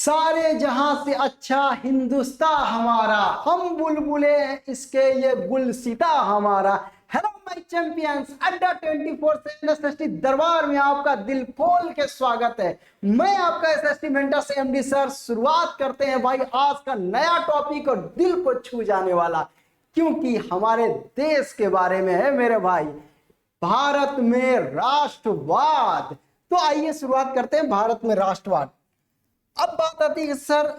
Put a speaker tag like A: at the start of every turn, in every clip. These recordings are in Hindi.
A: सारे जहां से अच्छा हिंदुस्तान हमारा, हम बुलबुले इसके ये गुलसिता हमारा। हेलो माय चैंपियंस, अड्डा 24 से एसएसटी दरबार में आपका दिल खोल के स्वागत है। मैं आपका एसएसटी मेंटर से एमडी सर। शुरुआत करते हैं भाई आज का नया टॉपिक और दिल को छू जाने वाला, क्योंकि हमारे देश के बारे में है मेरे भाई, भारत में राष्ट्रवाद। तो आइए शुरुआत करते हैं भारत में राष्ट्रवाद। अब बात आती है सर,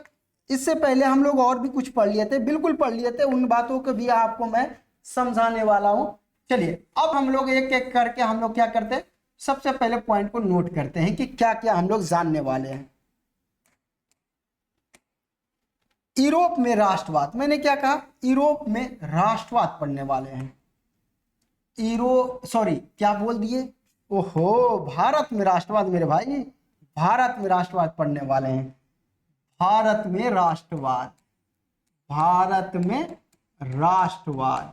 A: इससे पहले हम लोग और भी कुछ पढ़ लिए थे, बिल्कुल पढ़ लिए थे, उन बातों को भी आपको मैं समझाने वाला हूं। चलिए अब हम लोग एक एक करके हम लोग क्या करते हैं, सबसे पहले पॉइंट को नोट करते हैं कि क्या क्या हम लोग जानने वाले हैं। यूरोप में राष्ट्रवाद, मैंने क्या कहा, यूरोप में राष्ट्रवाद पढ़ने वाले हैं। क्या बोल दिए, ओहो, भारत में राष्ट्रवाद मेरे भाई, भारत में राष्ट्रवाद पढ़ने वाले हैं। भारत में राष्ट्रवाद, भारत में राष्ट्रवाद।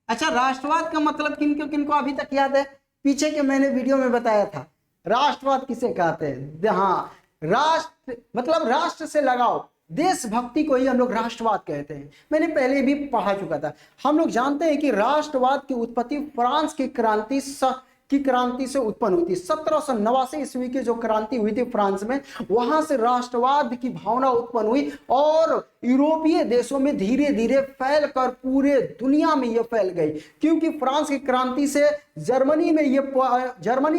A: अच्छा, राष्ट्रवाद का मतलब किनको अभी तक याद है? पीछे के मैंने वीडियो में बताया था राष्ट्रवाद किसे कहते हैं। हाँ, राष्ट्र मतलब राष्ट्र से लगाओ, देशभक्ति को ही हम लोग राष्ट्रवाद कहते हैं। मैंने पहले भी पढ़ा चुका था। हम लोग जानते हैं कि राष्ट्रवाद की उत्पत्ति फ्रांस की क्रांति से उत्पन्न हुई थी। 1789 ईस्वी की जो क्रांति हुई थी फ्रांस में, वहां से राष्ट्रवाद की भावना उत्पन्न हुई और यूरोपीय देशों में धीरे धीरे फैलकर पूरे दुनिया में यह फैल गई। क्योंकि फ्रांस की क्रांति से जर्मनी में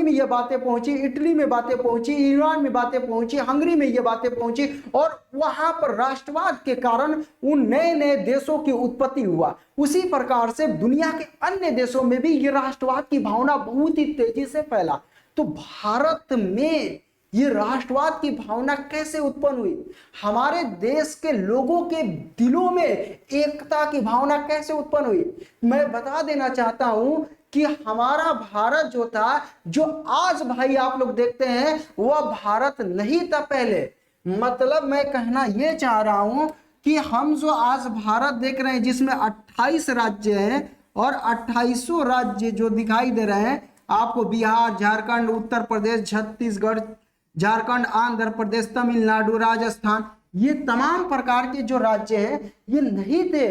A: ये बातें पहुंची, इटली में बातें पहुंची, ईरान में बातें पहुंची, हंगरी में ये बातें पहुंची और वहां पर राष्ट्रवाद के कारण उन नए नए देशों की उत्पत्ति हुआ। उसी प्रकार से दुनिया के अन्य देशों में भी ये राष्ट्रवाद की भावना बहुत ही तेजी से फैला। तो भारत में ये राष्ट्रवाद की भावना कैसे उत्पन्न हुई? हमारे देश के लोगों के दिलों में एकता की भावना कैसे उत्पन्न हुई? मैं बता देना चाहता हूं कि हमारा भारत जो था, जो आज भाई आप लोग देखते हैं, वह भारत नहीं था पहले। मतलब मैं कहना यह चाह रहा हूं कि हम जो आज भारत देख रहे हैं, जिसमें 28 राज्य हैं और 2800 राज्य जो दिखाई दे रहे हैं आपको, बिहार, झारखंड, उत्तर प्रदेश, छत्तीसगढ़, झारखंड, आंध्र प्रदेश, तमिलनाडु, राजस्थान, ये तमाम प्रकार के जो राज्य हैं ये नहीं थे।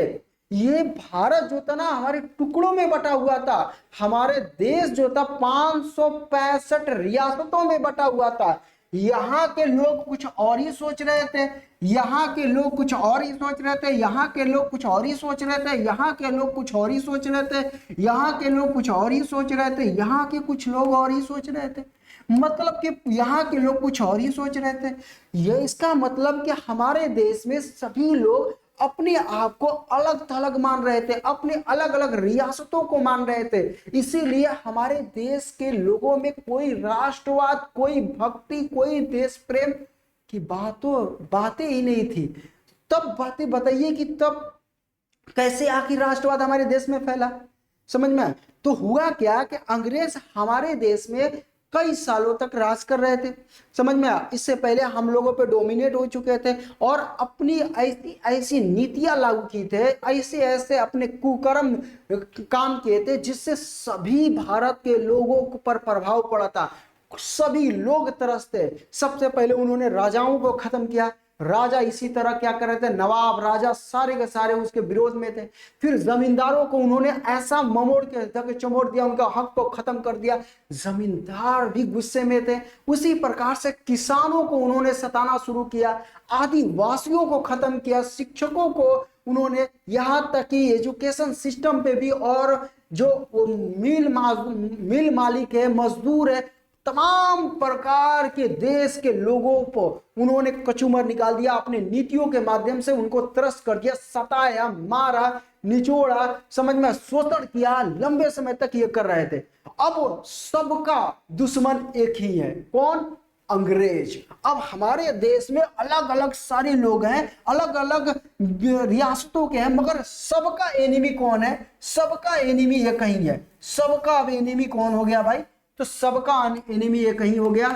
A: ये भारत जो था ना, हमारे टुकड़ों में बटा हुआ था। हमारे देश जो था 565 रियासतों में बटा हुआ था। यहाँ के लोग कुछ और ही सोच रहे थे, यहाँ के लोग कुछ और ही सोच रहे थे, यहाँ के लोग कुछ और ही सोच रहे थे, यहाँ के लोग कुछ और ही सोच रहे थे, यहाँ के लोग कुछ और ही सोच रहे थे, यहाँ के कुछ लोग और ही सोच रहे थे। मतलब कि यहाँ के लोग कुछ और ही सोच रहे थे। ये इसका मतलब कि हमारे देश में सभी लोग अपने आप को अलग थलग मान रहे थे, अपने अलग अलग रियासतों को मान रहे थे। इसीलिए हमारे देश के लोगों में कोई राष्ट्रवाद, कोई भक्ति, कोई देश प्रेम की बातें ही नहीं थी। तब बातें बताइए कि तब कैसे आखिर राष्ट्रवाद हमारे देश में फैला? समझ में? तो हुआ क्या कि अंग्रेज हमारे देश में कई सालों तक राज कर रहे थे। समझ में आया? इससे पहले हम लोगों पे डोमिनेट हो चुके थे और अपनी ऐसी नीतियां लागू की थे, ऐसे अपने कुकर्म काम किए थे, जिससे सभी भारत के लोगों पर प्रभाव पड़ा था। सभी लोग तरसते। सबसे पहले उन्होंने राजाओं को खत्म किया। राजा इसी तरह क्या कर रहे थे, नवाब, राजा सारे के सारे उसके विरोध में थे। फिर जमींदारों को उन्होंने ऐसा ममोड़ के चमोड़ दिया, उनका हक को खत्म कर दिया। जमींदार भी गुस्से में थे। उसी प्रकार से किसानों को उन्होंने सताना शुरू किया, आदिवासियों को खत्म किया, शिक्षकों को उन्होंने, यहाँ तक कि एजुकेशन सिस्टम पे भी, और जो मिल मालिक है, मजदूर है, तमाम प्रकार के देश के लोगों को उन्होंने कचूमर निकाल दिया। अपने नीतियों के माध्यम से उनको त्रस्त कर दिया, सताया, मारा, निचोड़ा, समझ में, शोषण किया। लंबे समय तक ये कर रहे थे। अब सबका दुश्मन एक ही है, कौन? अंग्रेज। अब हमारे देश में अलग अलग सारे लोग हैं, अलग अलग रियासतों के हैं, मगर सबका एनिमी कौन है? सबका एनिमी एक ही है। सबका अब एनिमी कौन हो गया भाई? तो सबका एनिमी एक ही हो गया,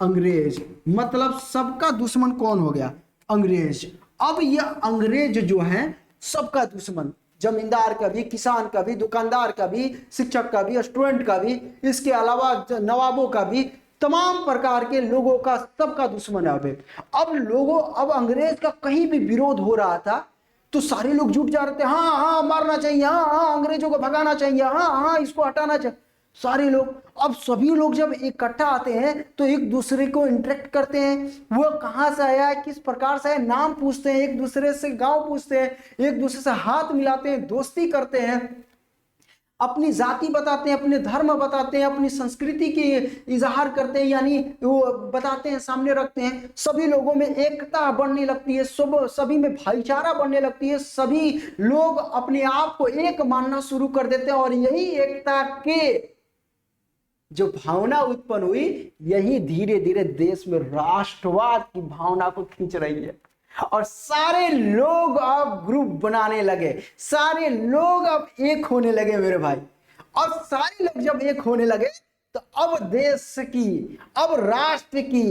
A: अंग्रेज। मतलब सबका दुश्मन कौन हो गया? अंग्रेज। अब ये अंग्रेज जो है सबका दुश्मन, जमींदार का भी, किसान का भी, दुकानदार का भी, शिक्षक का भी, स्टूडेंट का भी, इसके अलावा नवाबों का भी, तमाम प्रकार के लोगों का सबका दुश्मन है। अब अंग्रेज का कहीं भी विरोध हो रहा था तो सारे लोग जुट जा रहे थे, हाँ हाँ मारना चाहिए, हाँ हाँ अंग्रेजों को भगाना चाहिए, हाँ हाँ इसको हटाना चाहिए। सारे लोग, अब सभी लोग जब इकट्ठा आते हैं तो एक दूसरे को इंटरेक्ट करते हैं, वो कहाँ से आया है, किस प्रकार से है, नाम पूछते हैं, एक दूसरे से गांव पूछते हैं, एक दूसरे से हाथ मिलाते हैं, दोस्ती करते हैं, अपनी जाति बताते हैं, अपने धर्म बताते हैं, अपनी संस्कृति की इजहार करते हैं, यानी वो बताते हैं, सामने रखते हैं। सभी लोगों में एकता बढ़ने लगती है, सभी में भाईचारा बढ़ने लगती है, सभी लोग अपने आप को एक मानना शुरू कर देते हैं। और यही एकता के जो भावना उत्पन्न हुई, यही धीरे धीरे देश में राष्ट्रवाद की भावना को खींच रही है। और सारे लोग अब ग्रुप बनाने लगे, सारे लोग अब एक होने लगे मेरे भाई। और सारे लोग जब एक होने लगे तो अब देश की, अब राष्ट्र की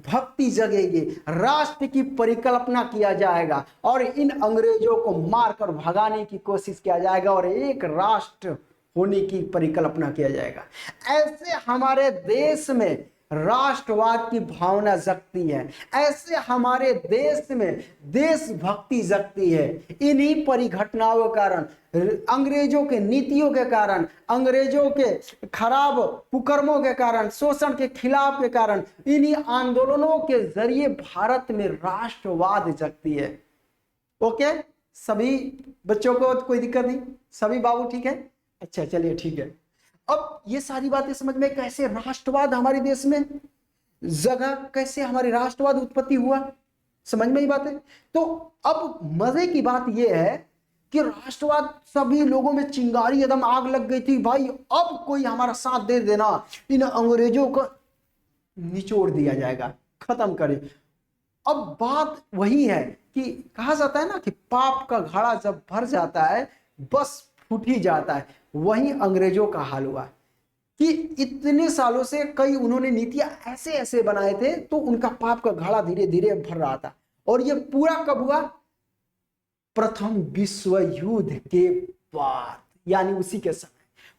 A: भक्ति जगेगी, राष्ट्र की परिकल्पना किया जाएगा और इन अंग्रेजों को मारकर भगाने की कोशिश किया जाएगा और एक राष्ट्र होने की परिकल्पना किया जाएगा। ऐसे हमारे देश में राष्ट्रवाद की भावना जगती है, ऐसे हमारे देश में देशभक्ति जगती है। इन्हीं परिघटनाओं के कारण, अंग्रेजों के नीतियों के कारण, अंग्रेजों के खराब कुकर्मों के कारण, शोषण के खिलाफ के कारण, इन्हीं आंदोलनों के जरिए भारत में राष्ट्रवाद जगती है। ओके, सभी बच्चों को कोई दिक्कत नहीं, सभी बाबू ठीक है? अच्छा चलिए ठीक है। अब ये सारी बातें समझ में, कैसे राष्ट्रवाद हमारे देश में जगह, कैसे हमारे राष्ट्रवाद उत्पत्ति हुआ, समझ में ही बात है। तो अब मजे की बात यह है कि राष्ट्रवाद, सभी लोगों में चिंगारी एकदम आग लग गई थी, भाई अब कोई हमारा साथ दे देना, इन अंग्रेजों को निचोड़ दिया जाएगा, खत्म करे। अब बात वही है कि कहा जाता है ना कि पाप का घड़ा जब भर जाता है बस फूट ही जाता है। वही अंग्रेजों का हाल हुआ कि इतने सालों से कई उन्होंने नीतियां ऐसे ऐसे बनाए थे तो उनका पाप का घड़ा धीरे धीरे भर रहा था। और ये पूरा कब हुआ? प्रथम विश्व युद्ध के बाद, यानी उसी के समय,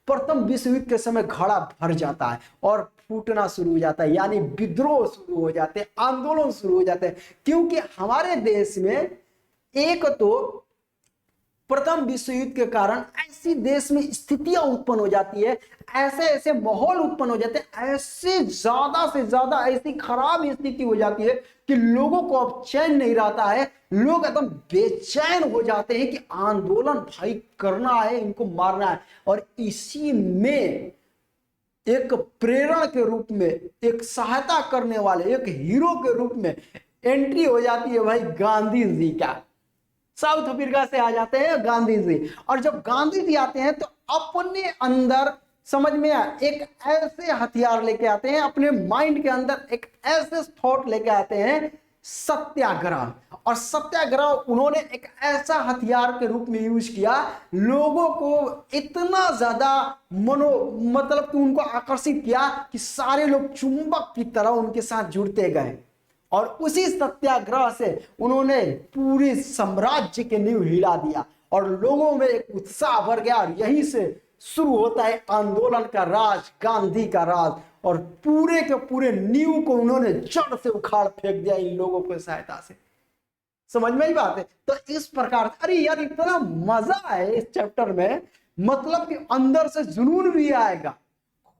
A: प्रथम विश्व युद्ध के समय घड़ा भर जाता है और फूटना शुरू हो जाता है, यानी विद्रोह शुरू हो जाते हैं, आंदोलन शुरू हो जाते हैं। क्योंकि हमारे देश में एक तो प्रथम विश्व युद्ध के कारण ऐसी देश में स्थितियां उत्पन्न हो जाती है, ऐसे ऐसे माहौल उत्पन्न हो जाते हैं, ऐसे ज्यादा से ज्यादा ऐसी खराब स्थिति हो जाती है कि लोगों को अब चैन नहीं रहता है, लोग एकदम बेचैन हो जाते हैं कि आंदोलन भाई करना है, इनको मारना है। और इसी में एक प्रेरणा के रूप में, एक सहायता करने वाले, एक हीरो के रूप में एंट्री हो जाती है भाई गांधी जी का। साउथ अफ्रीका से आ जाते हैं गांधी जी, और जब गांधी जी आते हैं तो अपने अंदर, समझ में एक ऐसे हथियार लेके आते हैं, अपने माइंड के अंदर एक ऐसे थॉट लेके आते हैं, सत्याग्रह। और सत्याग्रह उन्होंने एक ऐसा हथियार के रूप में यूज किया, लोगों को इतना ज्यादा मतलब कि उनको आकर्षित किया कि सारे लोग चुंबक की तरह उनके साथ जुड़ते गए। और उसी सत्याग्रह से उन्होंने पूरे साम्राज्य के नींव हिला दिया और लोगों में एक उत्साह भर गया। और यहीं से शुरू होता है आंदोलन का राज, गांधी का राज। और पूरे के पूरे नींव को उन्होंने जड़ से उखाड़ फेंक दिया इन लोगों की सहायता से। समझ में ही बात है। तो इस प्रकार, अरे यार इतना मजा है इस चैप्टर में, मतलब कि अंदर से जुनून भी आएगा,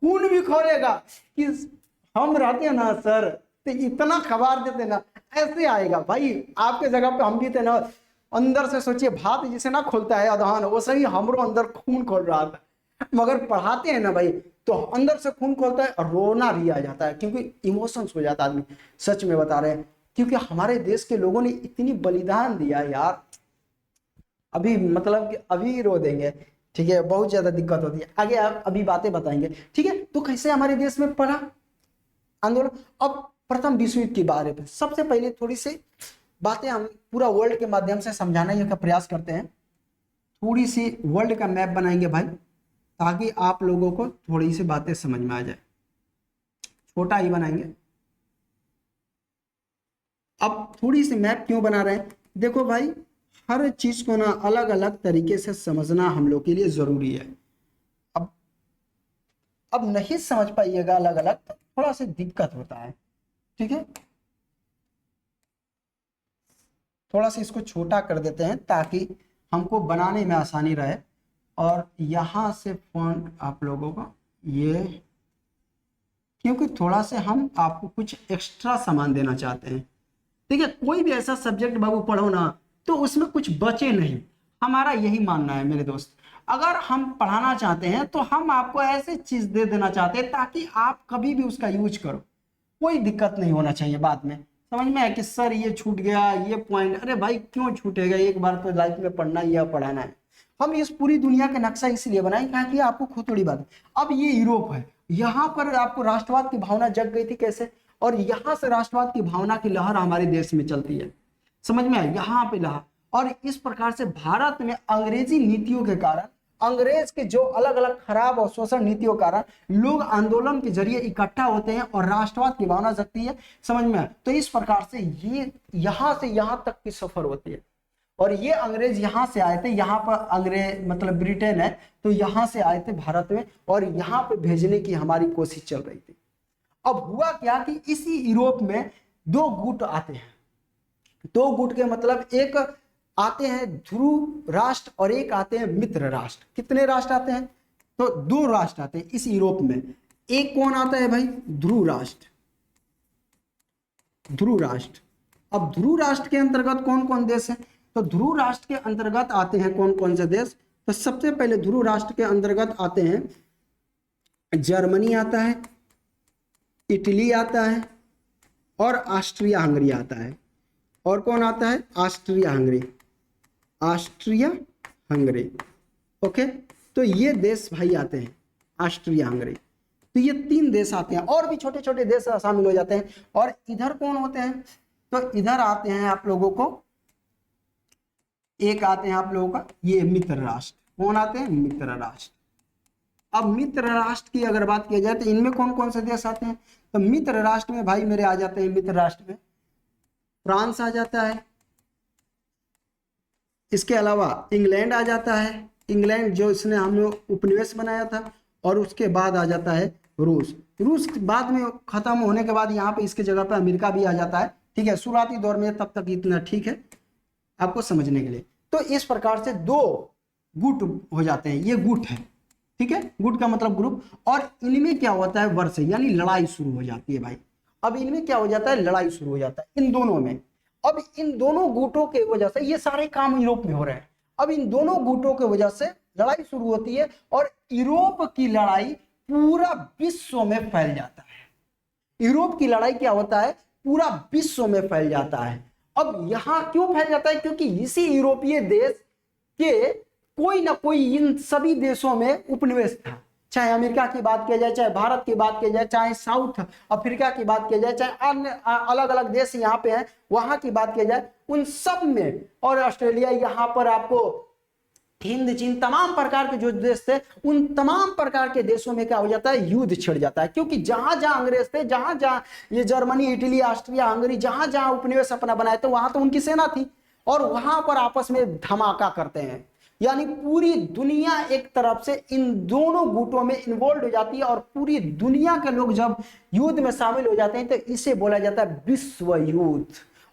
A: खून भी खोलेगा कि हम रहते हैं ना सर तो इतना खबर देते ना, ऐसे आएगा भाई। आपके जगह पे हम भी थे ना, अंदर से सोचिए भात जिसे ना खोलता है अधान, वैसे ही हमरो अंदर खून खोल रहा था। मगर पढ़ाते हैं ना भाई तो अंदर से खून खोलता है, रोना भी आ जाता है, क्योंकि इमोशंस हो जाता है आदमी। सच में बता रहे हैं, क्योंकि हमारे देश के लोगों ने इतनी बलिदान दिया यार, अभी मतलब कि अभी रो देंगे, ठीक है, बहुत ज्यादा दिक्कत होती है। आगे आप अभी बातें बताएंगे, ठीक है। तो कैसे हमारे देश में पड़ा आंदोलन। अब प्रथम विश्व युद्ध के बारे में सबसे पहले थोड़ी सी बातें हम पूरा वर्ल्ड के माध्यम से समझाने का प्रयास करते हैं। थोड़ी सी वर्ल्ड का मैप बनाएंगे भाई, ताकि आप लोगों को थोड़ी सी बातें समझ में आ जाए। छोटा ही बनाएंगे। अब थोड़ी सी मैप क्यों बना रहे हैं, देखो भाई हर चीज को ना अलग अलग तरीके से समझना हम लोग के लिए जरूरी है। अब अब नहीं समझ पाइएगा अलग अलग तो थोड़ा सा दिक्कत होता है, ठीक है। थोड़ा सा इसको छोटा कर देते हैं ताकि हमको बनाने में आसानी रहे। और यहाँ से फॉन्ट आप लोगों को ये, क्योंकि थोड़ा से हम आपको कुछ एक्स्ट्रा सामान देना चाहते हैं, ठीक है। कोई भी ऐसा सब्जेक्ट बाबू पढ़ो ना तो उसमें कुछ बचे नहीं, हमारा यही मानना है मेरे दोस्त। अगर हम पढ़ाना चाहते हैं तो हम आपको ऐसे चीज दे देना चाहते हैं ताकि आप कभी भी उसका यूज करो, कोई दिक्कत नहीं होना चाहिए बाद में। समझ में है कि सर ये छूट गया ये पॉइंट, अरे भाई क्यों छूटेगा, एक बार तो लाइफ में पढ़ना ही या पढ़ाना है। हम इस पूरी दुनिया का नक्शा इसलिए बनाए ताकि आपको खुद थोड़ी बात है। अब ये यूरोप है, यहाँ पर आपको राष्ट्रवाद की भावना जग गई थी कैसे, और यहाँ से राष्ट्रवाद की भावना की लहर हमारे देश में चलती है, समझ में आया, यहाँ पे लहर। और इस प्रकार से भारत में अंग्रेजी नीतियों के कारण, अंग्रेज के जो अलग अलग खराब और शोषण नीतियों के कारण लोग आंदोलन के जरिए इकट्ठा होते हैं और राष्ट्रवाद की भावना जगती है, समझ में आया। तो इस प्रकार से ये यहाँ से यहाँ तक की सफर होती है। और ये अंग्रेज यहाँ से आए थे, यहाँ पर अंग्रेज मतलब ब्रिटेन है, तो यहाँ से आए थे भारत में और यहाँ पे भेजने की हमारी कोशिश चल रही थी। अब हुआ क्या कि इसी यूरोप में दो गुट आते हैं, दो गुट के मतलब एक आते हैं ध्रुव राष्ट्र और एक आते हैं मित्र राष्ट्र। कितने राष्ट्र आते हैं, तो दो राष्ट्र आते हैं इस यूरोप में। एक कौन आता है भाई, ध्रुव राष्ट्र, ध्रुव राष्ट्र। अब ध्रुव राष्ट्र के अंतर्गत कौन कौन देश है, तो ध्रुव राष्ट्र के अंतर्गत आते हैं कौन कौन से देश, तो सबसे पहले ध्रुव राष्ट्र के अंतर्गत आते हैं जर्मनी आता है, इटली आता है और ऑस्ट्रिया हंगरी आता है। और कौन आता है, Austria Hungary, Austria Hungary, okay. तो ये देश भाई आते हैं, ऑस्ट्रिया हंगरी। तो ये तीन देश आते हैं और भी छोटे छोटे देश शामिल हो जाते हैं। और इधर कौन होते हैं, तो इधर आते हैं आप लोगों को, एक आते हैं आप लोगों का ये मित्र राष्ट्र। कौन आते हैं, मित्र राष्ट्र। अब मित्र राष्ट्र की अगर बात की जाए तो इनमें कौन कौन से देश आते हैं, तो मित्र राष्ट्र में भाई मेरे आ जाते हैं, मित्र राष्ट्र में फ्रांस आ जाता है, इसके अलावा इंग्लैंड आ जाता है, इंग्लैंड जो इसने हम लोग उपनिवेश बनाया था, और उसके बाद आ जाता है रूस। रूस बाद में खत्म होने के बाद यहाँ पे इसके जगह पे अमेरिका भी आ जाता है, ठीक है। शुरुआती दौर में तब तक इतना ठीक है आपको समझने के लिए। तो इस प्रकार से दो गुट हो जाते हैं, ये गुट है, ठीक है। गुट का मतलब ग्रुप। और इनमें क्या होता है, वर्ष यानी लड़ाई शुरू हो जाती है भाई। अब इनमें क्या हो जाता है, लड़ाई शुरू हो जाता है इन दोनों में। अब इन दोनों गुटों के वजह से ये सारे काम यूरोप में हो रहे हैं। अब इन दोनों गुटों के वजह से लड़ाई शुरू होती है और यूरोप की लड़ाई पूरा विश्व में फैल जाता है। यूरोप की लड़ाई क्या होता है, पूरा विश्व में फैल जाता है। अब यहां क्यों फैल जाता है, क्योंकि इसी यूरोपीय देश के कोई ना कोई इन सभी देशों में उपनिवेश था। चाहे अमेरिका की बात किया जाए, चाहे भारत की बात किया जाए, चाहे साउथ अफ्रीका की बात किया जाए, चाहे अन्य अलग अलग देश यहाँ पे हैं वहां की बात किया जाए, उन सब में, और ऑस्ट्रेलिया, यहाँ पर आपको हिंद चीन तमाम प्रकार के जो देश थे, उन तमाम प्रकार के देशों में क्या हो जाता है, युद्ध छिड़ जाता है। क्योंकि जहां जहां अंग्रेज थे, जहां जहां ये जर्मनी, इटली, ऑस्ट्रिया हंगरी जहां जहां उपनिवेश अपना बनाए थे, वहां तो उनकी सेना थी और वहां पर आपस में धमाका करते हैं। यानी पूरी दुनिया एक तरफ से इन दोनों गुटों में इन्वॉल्व हो जाती है और पूरी दुनिया के लोग जब युद्ध में शामिल हो जाते हैं तो इसे बोला जाता है विश्व युद्ध।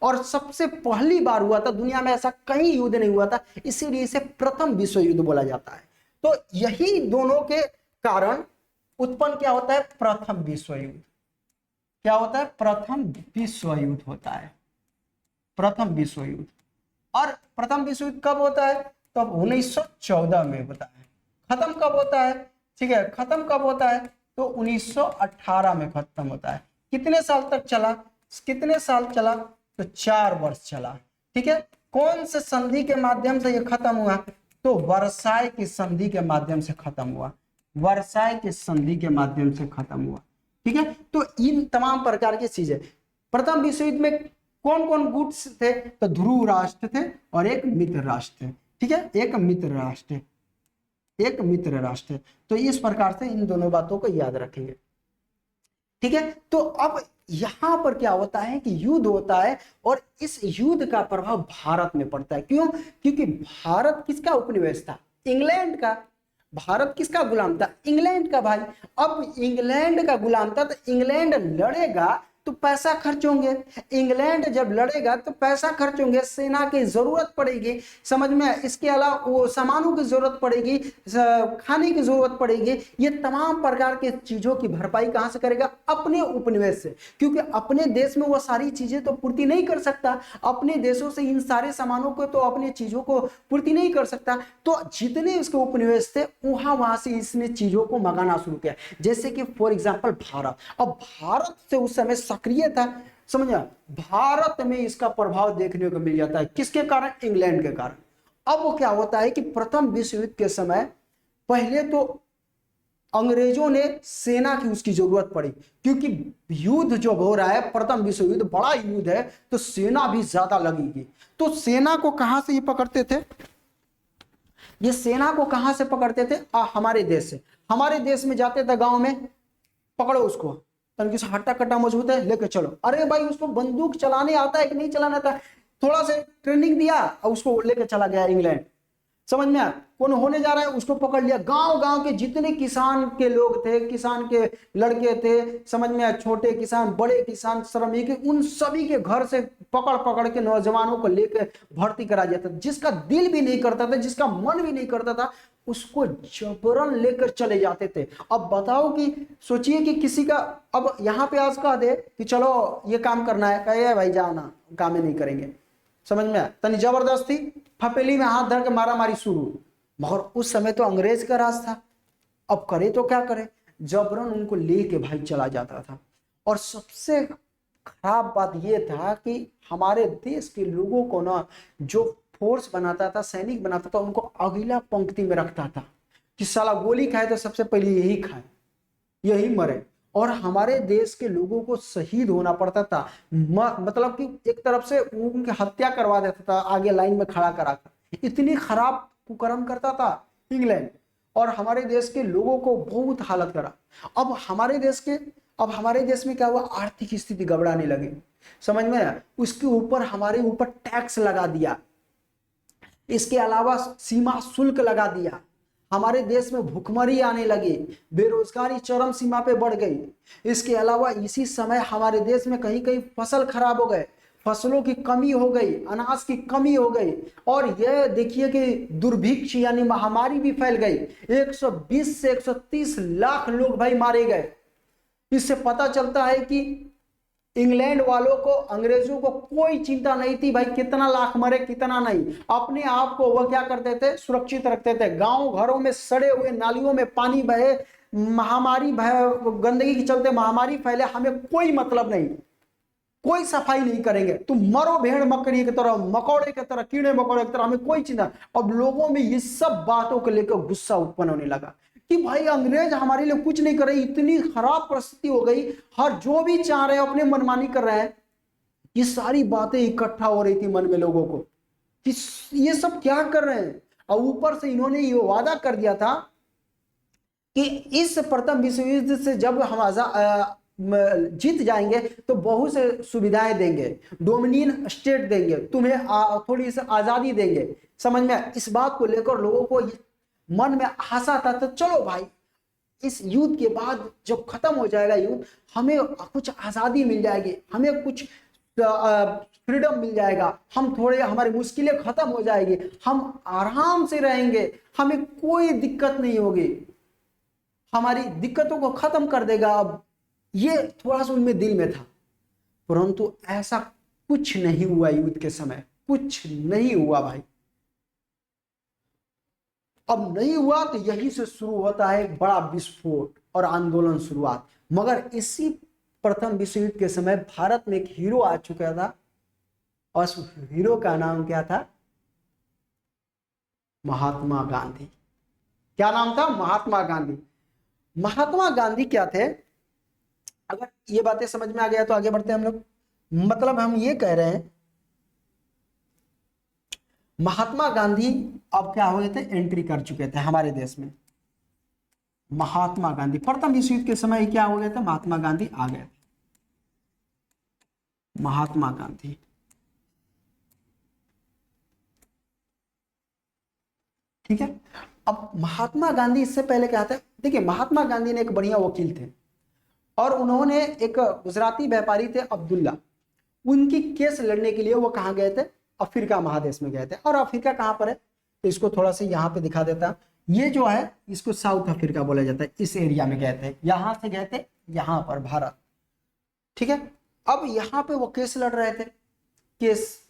A: और सबसे पहली बार हुआ था दुनिया में, ऐसा कहीं युद्ध नहीं हुआ था, इसीलिए इसे प्रथम विश्व युद्ध बोला जाता है। तो यही दोनों के कारण उत्पन्न क्या होता है, प्रथम विश्व युद्ध। क्या होता है, प्रथम विश्व युद्ध होता है, प्रथम विश्व युद्ध। और प्रथम विश्व युद्ध कब होता है, तो 1914 में होता है। खत्म कब होता है, ठीक है, खत्म कब होता है, तो 1918 में खत्म होता है। कितने साल तक चला, कितने साल चला, तो 4 वर्ष चला, ठीक है। कौन से संधि के माध्यम से ये खत्म हुआ, तो वर्साई की संधि के माध्यम से खत्म हुआ, वर्साई की संधि के माध्यम से खत्म हुआ, ठीक है। तो इन तमाम प्रकार की चीजें, प्रथम विश्व युद्ध में कौन कौन गुट थे, तो ध्रुव राष्ट्र थे और एक मित्र राष्ट्र थे, ठीक है, एक मित्र राष्ट्र, एक मित्र राष्ट्र। तो इस प्रकार से इन दोनों बातों को याद रखेंगे, ठीक है। तो अब यहां पर क्या होता है कि युद्ध होता है और इस युद्ध का प्रभाव भारत में पड़ता है। क्यों, क्योंकि भारत किसका उपनिवेश था, इंग्लैंड का। भारत किसका गुलाम था? इंग्लैंड का भाई। अब इंग्लैंड का गुलाम था तो इंग्लैंड लड़ेगा तो पैसा खर्च होंगे, इंग्लैंड जब लड़ेगा तो पैसा खर्च होंगे, सेना की जरूरत पड़ेगी, समझ में, इसके अलावा वो सामानों की जरूरत पड़ेगी, खाने की जरूरत पड़ेगी, ये तमाम प्रकार के चीजों की भरपाई कहां से करेगा? अपने उपनिवेश से, क्योंकि अपने देश में वो सारी चीजें तो पूर्ति नहीं कर सकता, अपने देशों से इन सारे सामानों को तो अपनी चीजों को पूर्ति नहीं कर सकता, तो जितने इसके उपनिवेश थे वहां से इसने चीजों को मंगाना शुरू किया। जैसे कि फॉर एग्जाम्पल भारत, अब भारत से उस समय सक्रिय था, समझा, भारत में इसका प्रभाव देखने को मिल जाता है, किसके कारण? इंग्लैंड के कारण। अब वो क्या होता है कि प्रथम विश्व युद्ध के समय पहले तो अंग्रेजों ने सेना की उसकी जरूरत पड़ी, क्योंकि युद्ध जो हो रहा है प्रथम विश्व युद्ध बड़ा युद्ध है, तो सेना भी ज्यादा लगेगी। तो सेना को कहां से ये पकड़ते थे? ये सेना को कहां से पकड़ते थे? हमारे देश से, हमारे देश में जाते थे, गांव में पकड़ो उसको, तनकी से हट्टा कट्टा मजबूत है लेके चलो, अरे भाई उसको बंदूक चलाने आता है कि नहीं चलाना आता, थोड़ा से ट्रेनिंग दिया और उसको लेके चला गया इंग्लैंड, समझ में? कौन होने जा रहा है उसको पकड़ लिया, गांव गांव के जितने किसान के लोग थे, किसान के लड़के थे, समझ में, छोटे किसान, बड़े किसान, श्रमिक, उन सभी के घर से पकड़ पकड़ के नौजवानों को लेकर भर्ती करा जाता था, जिसका दिल भी नहीं करता था, जिसका मन भी नहीं करता था, उसको जबरन लेकर चले जाते थे। अब बताओ कि सोचिए कि किसी का, अब यहाँ पे आज कह दे कि चलो ये काम करना है, कहे भाई जाओ ना, काम ही नहीं करेंगे, समझ में, तनी जबरदस्ती फपेली में हाथ धर के मारा मारी शुरू। मगर उस समय तो अंग्रेज का राज था, अब करे तो क्या करे, जबरन उनको लेके भाई चला जाता था। और सबसे खराब बात यह था कि हमारे देश के लोगों को ना, जो फोर्स बनाता था, सैनिक बनाता था, उनको अगला पंक्ति में रखता था कि साला गोली खाए तो सबसे पहले यही खाए, यही मरे। और हमारे देश के लोगों को शहीद होना पड़ता था, मतलब कि एक तरफ से उनकी हत्या करवा देता था आगे लाइन में खड़ा करा कर, इतनी खराब कुकर्म करता था इंग्लैंड, और हमारे देश के लोगों को बहुत हालत करा। अब हमारे देश में क्या हुआ, आर्थिक स्थिति गड़बड़ाने लगी, समझ में आया, उसके ऊपर हमारे ऊपर टैक्स लगा दिया, इसके अलावा सीमा शुल्क लगा दिया, हमारे देश में भुखमरी आने लगी, बेरोजगारी चरम सीमा पे बढ़ गई। इसके अलावा इसी समय हमारे देश में कहीं कहीं फसल खराब हो गए, फसलों की कमी हो गई, अनाज की कमी हो गई, और यह देखिए कि दुर्भिक्ष यानी महामारी भी फैल गई, 120 से 130 लाख लोग भाई मारे गए। इससे पता चलता है कि इंग्लैंड वालों को, अंग्रेजों को कोई चिंता नहीं थी भाई कितना लाख मरे कितना नहीं, अपने आप को वह क्या करते थे, सुरक्षित रखते थे। गांव घरों में सड़े हुए नालियों में पानी बहे, महामारी गंदगी के चलते महामारी फैले, हमें कोई मतलब नहीं, कोई सफाई नहीं करेंगे, तुम मरो भेड़ मकड़ी की तरह, मकोड़े की तरह, कीड़े मकोड़े की तरह, हमें कोई चिंता। अब लोगों में ये सब बातों को लेकर गुस्सा उत्पन्न होने लगा कि भाई अंग्रेज हमारे लिए कुछ नहीं कर रहे, इतनी खराब परिस्थिति हो गई, हर जो भी चाह रहे हैं अपने मनमानी कर रहे हैं। ये सारी बातें इकट्ठा हो रही थी मन में लोगों को कि ये सब क्या कर रहे हैं। और ऊपर से इन्होंने ये वादा कर दिया था कि इस प्रथम विश्व युद्ध से जब हम जीत जाएंगे तो बहुत से सुविधाएं देंगे, डोमिनियन स्टेट देंगे, तुम्हें थोड़ी सी आजादी देंगे, समझ में। इस बात को लेकर लोगों को मन में आशा था, तो चलो भाई इस युद्ध के बाद जब खत्म हो जाएगा युद्ध, हमें कुछ आजादी मिल जाएगी, हमें कुछ फ्रीडम मिल जाएगा, हम थोड़े, हमारी मुश्किलें खत्म हो जाएगी, हम आराम से रहेंगे, हमें कोई दिक्कत नहीं होगी, हमारी दिक्कतों को खत्म कर देगा। अब ये थोड़ा सा उनमें दिल में था, परंतु ऐसा कुछ नहीं हुआ, युद्ध के समय कुछ नहीं हुआ भाई। अब नहीं हुआ तो यहीं से शुरू होता है एक बड़ा विस्फोट और आंदोलन शुरुआत। मगर इसी प्रथम विश्व युद्ध के समय भारत में एक हीरो आ चुका था, और उस हीरो का नाम क्या था? महात्मा गांधी। क्या नाम था? महात्मा गांधी। महात्मा गांधी क्या थे? अगर ये बातें समझ में आ गया तो आगे बढ़ते हैं हम लोग। मतलब हम ये कह रहे हैं, महात्मा गांधी अब क्या हो गए थे, एंट्री कर चुके थे हमारे देश में। महात्मा गांधी प्रथम विश्व युद्ध के समय क्या हो गए थे, महात्मा गांधी आ गए थे। महात्मा गांधी, ठीक है। अब महात्मा गांधी इससे पहले क्या था, देखिए महात्मा गांधी ने एक बढ़िया वकील थे और उन्होंने एक गुजराती व्यापारी थे अब्दुल्ला, उनकी केस लड़ने के लिए वो कहाँ गए थे, अफ्रीका महादेश में गए थे। और अफ्रीका कहाँ पर है, तो इसको थोड़ा सा यहाँ पे दिखा देता, ये जो है इसको साउथ अफ्रीका बोला जाता है, इस एरिया में गए थे, यहां से गए थे यहाँ पर भारत, ठीक है। अब यहाँ पे वो केस लड़ रहे थे, केस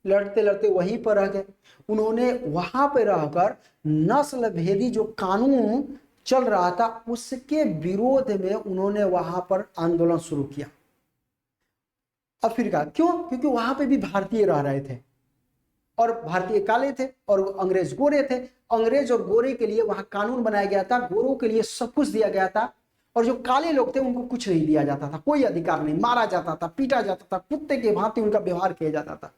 A: लड़ते लड़ते वहीं पर रह गए। उन्होंने वहां पे रहकर नस्ल भेदी जो कानून चल रहा था उसके विरोध में उन्होंने वहां पर आंदोलन शुरू किया अफ्रीका। क्यों? क्योंकि वहां पे भी भारतीय रह रहे थे और भारतीय काले थे और अंग्रेज गोरे थे। अंग्रेज और गोरे के लिए वहां कानून बनाया गया था, गोरों के लिए सब कुछ दिया गया था और जो काले लोग थे उनको कुछ नहीं दिया जाता था, कोई अधिकार नहीं, मारा जाता था, पीटा जाता था, कुत्ते के भांति उनका व्यवहार किया जाता था।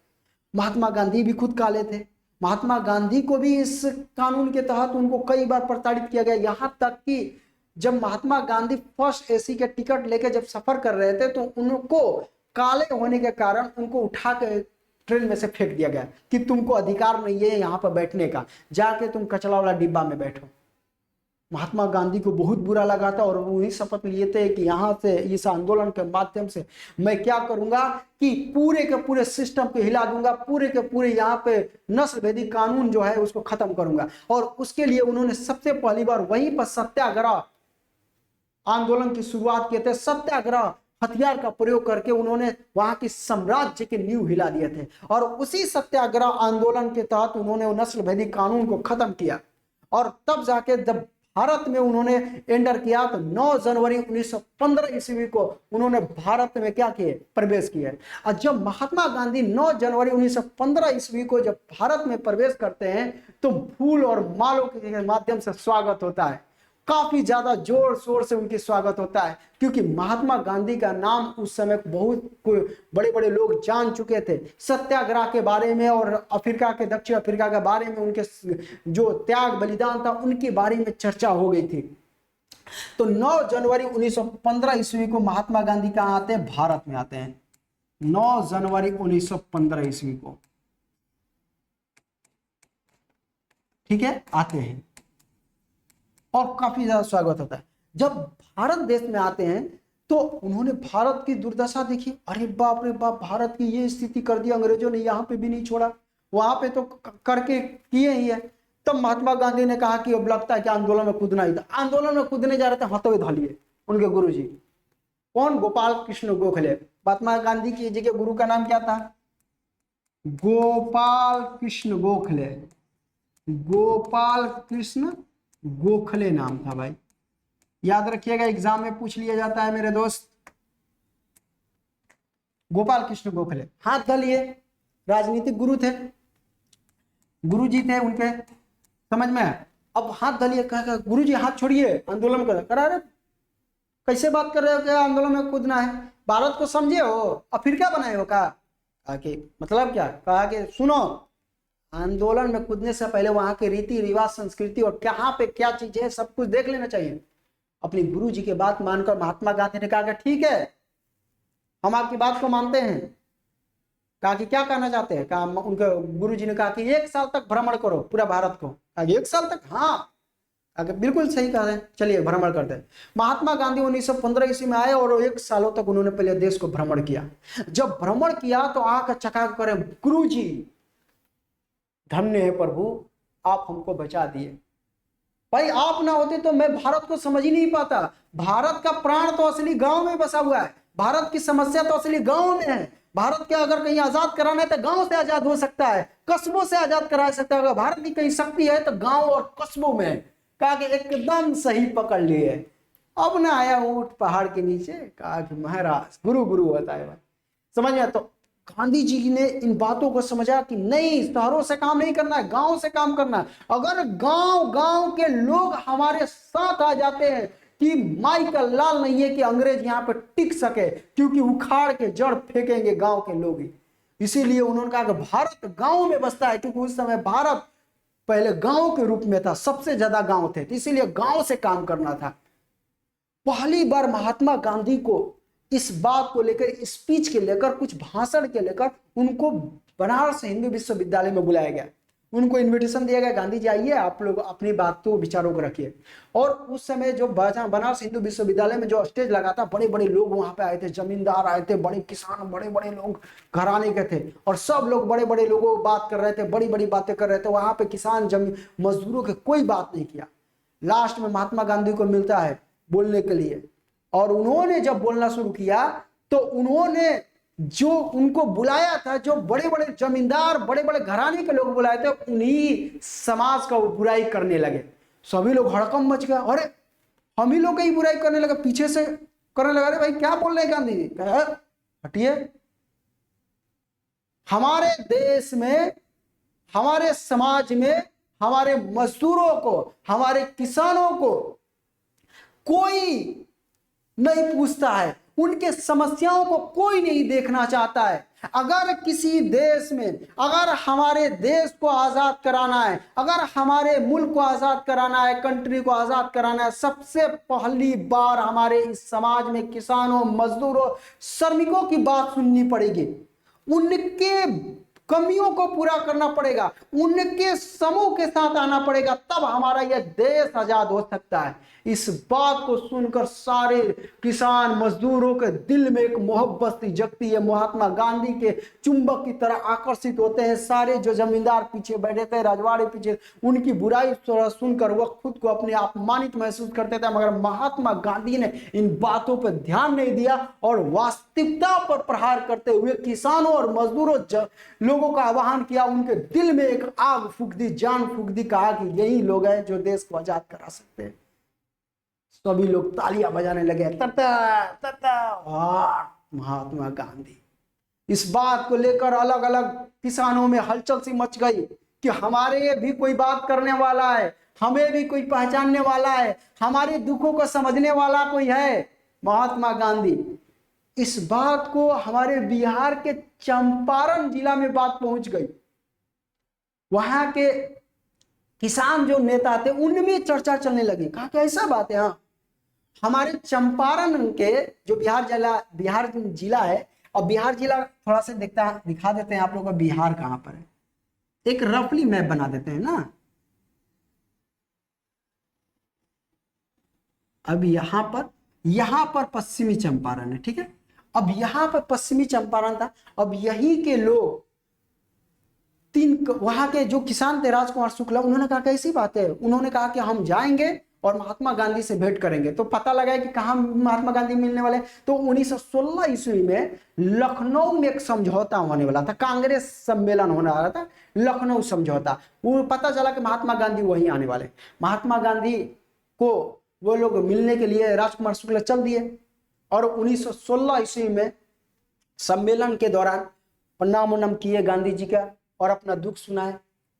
A: महात्मा गांधी भी खुद काले थे, महात्मा गांधी को भी इस कानून के तहत उनको कई बार प्रताड़ित किया गया। यहां तक कि जब महात्मा गांधी फर्स्ट एसी के टिकट लेके जब सफर कर रहे थे तो उनको काले होने के कारण उनको उठा के ट्रेन में से फेंक दिया गया कि तुमको अधिकार नहीं है यहाँ पर बैठने का, जाके तुम कचरा वाला डिब्बा में बैठो। महात्मा गांधी को बहुत बुरा लगा था और वही शपथ लिए थे कि यहाँ से इस आंदोलन के माध्यम से मैं क्या करूंगा कि पूरे के पूरे सिस्टम को हिला दूंगा, पूरे के पूरे यहाँ पे नस्ल भेदी कानून जो है उसको खत्म करूंगा। और उसके लिए उन्होंने सबसे पहली बार वहीं पर सत्याग्रह आंदोलन की शुरुआत किए थे। सत्याग्रह हथियार का प्रयोग करके उन्होंने वहां की साम्राज्य के नींव हिला दिए थे और उसी सत्याग्रह आंदोलन के तहत उन्होंने नस्ल भेदी कानून को खत्म किया। और तब जाके जब भारत में उन्होंने एंटर किया तो 9 जनवरी 1915 ईस्वी को उन्होंने भारत में क्या किए, प्रवेश किया। और जब महात्मा गांधी 9 जनवरी 1915 ईस्वी को जब भारत में प्रवेश करते हैं तो फूल और मालों के माध्यम से स्वागत होता है, काफी ज्यादा जोर शोर से उनकी स्वागत होता है क्योंकि महात्मा गांधी का नाम उस समय बहुत बड़े बड़े लोग जान चुके थे सत्याग्रह के बारे में और अफ्रीका के दक्षिण अफ्रीका के बारे में, उनके जो त्याग बलिदान था उनके बारे में चर्चा हो गई थी। तो 9 जनवरी 1915 ईस्वी को महात्मा गांधी कहाँ आते हैं, भारत में आते हैं। 9 जनवरी 1915 ईस्वी को, ठीक है, आते हैं और काफी ज्यादा स्वागत होता है। जब भारत देश में आते हैं तो उन्होंने भारत की दुर्दशा देखी, अरे बाप रे बाप, भारत की ये स्थिति कर दी अंग्रेजों ने, यहाँ पे भी नहीं छोड़ा, वहां पे तो करके किए ही है। तब महात्मा गांधी ने कहा कि अब लगता है कि आंदोलन में कूदना ही था। आंदोलन में कूदने जा रहे थे, हाथों में धलिए उनके गुरु जी, कौन, गोपाल कृष्ण गोखले। महात्मा गांधी की जगह गुरु का नाम क्या था, गोपाल कृष्ण गोखले, गोपाल कृष्ण गोखले नाम था भाई, याद रखिएगा, एग्जाम में पूछ लिया जाता है मेरे दोस्त। गोपाल कृष्ण गोखले हाथ धलिए, राजनीतिक गुरु थे, गुरु जी थे उनके, समझ में। अब हाथ धलिए, कहा गुरु जी हाथ छोड़िए, आंदोलन करा रहे, कैसे बात कर रहे हो, क्या आंदोलन में कूदना है, भारत को समझे हो, अफ्रीका बनाए हो का, कहा कि मतलब क्या, कहा कि सुनो, आंदोलन में कूदने से पहले वहां के रीति रिवाज संस्कृति और कहाँ पे क्या चीज है सब कुछ देख लेना चाहिए। अपनी गुरु जी की बात मानकर महात्मा गांधी ने कहा कि ठीक है, हम आपकी बात को मानते हैं। कहा कि क्या कहना चाहते हैं, कहा, उनके गुरु जी ने कहा कि 1 साल तक भ्रमण करो पूरा भारत को। कहा 1 साल तक, हाँ, अगर बिल्कुल सही कह रहे हैं, चलिए भ्रमण करते हैं। महात्मा गांधी 1915 ईस्वी में आए और 1 सालों तक उन्होंने पहले देश को भ्रमण किया। जब भ्रमण किया तो आंख चका करे, गुरु जी धन्य है प्रभु, आप हमको बचा दिए, भाई आप ना होते तो मैं भारत को समझ ही नहीं पाता। भारत का प्राण तो असली गांव में बसा हुआ है, भारत की समस्या तो असली गांव में है। भारत के अगर कहीं आजाद कराना है तो गांव से आजाद हो सकता है, कस्बों से आजाद करा सकता है। अगर भारत की कहीं शक्ति है तो गांव और कस्बों में। कहा कि एकदम सही पकड़ लिए। अब ना आया ऊंट पहाड़ के नीचे, कहा कि महाराज गुरु गुरु होता है भाई, समझ में। तो गांधी जी ने इन बातों को समझा कि नहीं, शहरों से काम नहीं करना है, गांव से काम करना है। अगर गांव के लोग हमारे साथ आ जाते हैं कि माई का लाल नहीं है कि अंग्रेज यहाँ पे टिक सके, क्योंकि उखाड़ के जड़ फेंकेंगे गांव के लोग ही। इसीलिए उन्होंने कहा कि भारत गांव में बसता है, क्योंकि उस समय भारत पहले गांव के रूप में था, सबसे ज्यादा गांव थे, तो इसीलिए गांव से काम करना था। पहली बार महात्मा गांधी को इस बात को लेकर, स्पीच के लेकर, कुछ भाषण के लेकर उनको बनारस हिंदू विश्वविद्यालय में बुलाया गया। उनको इनविटेशन दिया गया, गांधी जी आइए, आप लोग अपनी बातों विचारों को रखिए। और उस समय जो बनारस हिंदू विश्वविद्यालय में जो स्टेज लगा था, बड़े बड़े लोग वहां पे आए थे, जमींदार आए थे, बड़े किसान, बड़े बड़े लोग घराने के थे, और सब लोग बड़े बड़े लोगों बात कर रहे थे, बड़ी बड़ी बातें कर रहे थे। वहां पे किसान जमीन मजदूरों की कोई बात नहीं किया। लास्ट में महात्मा गांधी को मिलता है बोलने के लिए, और उन्होंने जब बोलना शुरू किया तो उन्होंने जो उनको बुलाया था, जो बड़े बड़े जमींदार, बड़े बड़े घराने के लोग बुलाए थे, उन्हीं समाज का बुराई करने लगे। सभी लोग हड़कंप मच गया, अरे हम ही लोग की बुराई करने लगे, पीछे से करने लगा। अरे भाई क्या बोल रहे हैं गांधी जी, हटिए। हमारे देश में, हमारे समाज में, हमारे मजदूरों को, हमारे किसानों को कोई नहीं पूछता है, उनके समस्याओं को कोई नहीं देखना चाहता है। अगर किसी देश में, अगर हमारे देश को आजाद कराना है, अगर हमारे मुल्क को आजाद कराना है, कंट्री को आजाद कराना है, सबसे पहली बार हमारे इस समाज में किसानों, मजदूरों, श्रमिकों की बात सुननी पड़ेगी। उनके कमियों को पूरा करना पड़ेगा, उनके समूह के साथ आना पड़ेगा, तब हमारा यह देश आजाद हो सकता है। इस बात को सुनकर सारे किसान मजदूरों के दिल में एक मोहब्बत सी जगती है, महात्मा गांधी के चुंबक की तरह आकर्षित होते हैं। सारे जो जमींदार पीछे बैठे थे, रजवाड़े पीछे, उनकी बुराई सुनकर वह खुद को अपने अपमानित महसूस करते थे, मगर महात्मा गांधी ने इन बातों पर ध्यान नहीं दिया और वास्तविकता पर प्रहार करते हुए किसानों और मजदूरों लोगों का आह्वान किया। उनके दिल में एक आग फूंक दी, जान फूंक दी, कहा कि यही लोग हैं जो देश को आजाद करा सकते हैं। सभी लोग तालियां बजाने लगे, तता तता। महात्मा गांधी, इस बात को लेकर अलग अलग किसानों में हलचल सी मच गई कि हमारे भी कोई बात करने वाला है, हमें भी कोई पहचानने वाला है, हमारे दुखों को समझने वाला कोई है। महात्मा गांधी, इस बात को हमारे बिहार के चंपारण जिला में बात पहुंच गई। वहां के किसान जो नेता थे उनमें चर्चा चलने लगी, कहा कि ऐसा बात है। हाँ, हमारे चंपारण के जो बिहार जिला है, और बिहार जिला थोड़ा सा दिखा देते हैं आप लोगों को बिहार कहां पर है, एक रफली मैप बना देते हैं ना। अब यहां पर पश्चिमी चंपारण है, ठीक है। अब यहां पर पश्चिमी चंपारण था। अब यहीं के लोग वहां के जो किसान थे, राजकुमार शुक्ला, उन्होंने कहा कैसी बात है। उन्होंने कहा कि हम जाएंगे और महात्मा गांधी से भेंट करेंगे। तो पता लगा कि कहां महात्मा गांधी मिलने वाले। तो 1916 ईस्वी में लखनऊ में एक समझौता होने वाला था, कांग्रेस सम्मेलन होने वाला था, लखनऊ समझौता। वो पता चला कि महात्मा गांधी वहीं आने वाले। महात्मा गांधी को वो लोग मिलने के लिए राजकुमार शुक्ला चल दिए, और 1916 ईस्वी में सम्मेलन के दौरान प्रणाम उन्नम किए गांधी जी का और अपना दुख सुनाए।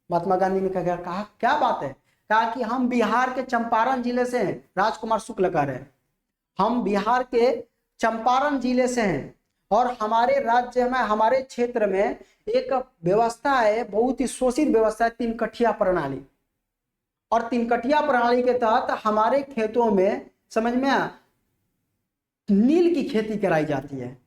A: महात्मा गांधी ने कहा क्या बात है। कहा कि हम बिहार के चंपारण जिले से हैं। राजकुमार शुक्ल कह रहे हैं, हम बिहार के चंपारण जिले से हैं, और हमारे राज्य में, हमारे क्षेत्र में एक व्यवस्था है, बहुत ही शोषित व्यवस्था है, 3 कठिया प्रणाली। और 3 कठिया प्रणाली के तहत हमारे खेतों में, समझ में, नील की खेती कराई जाती है।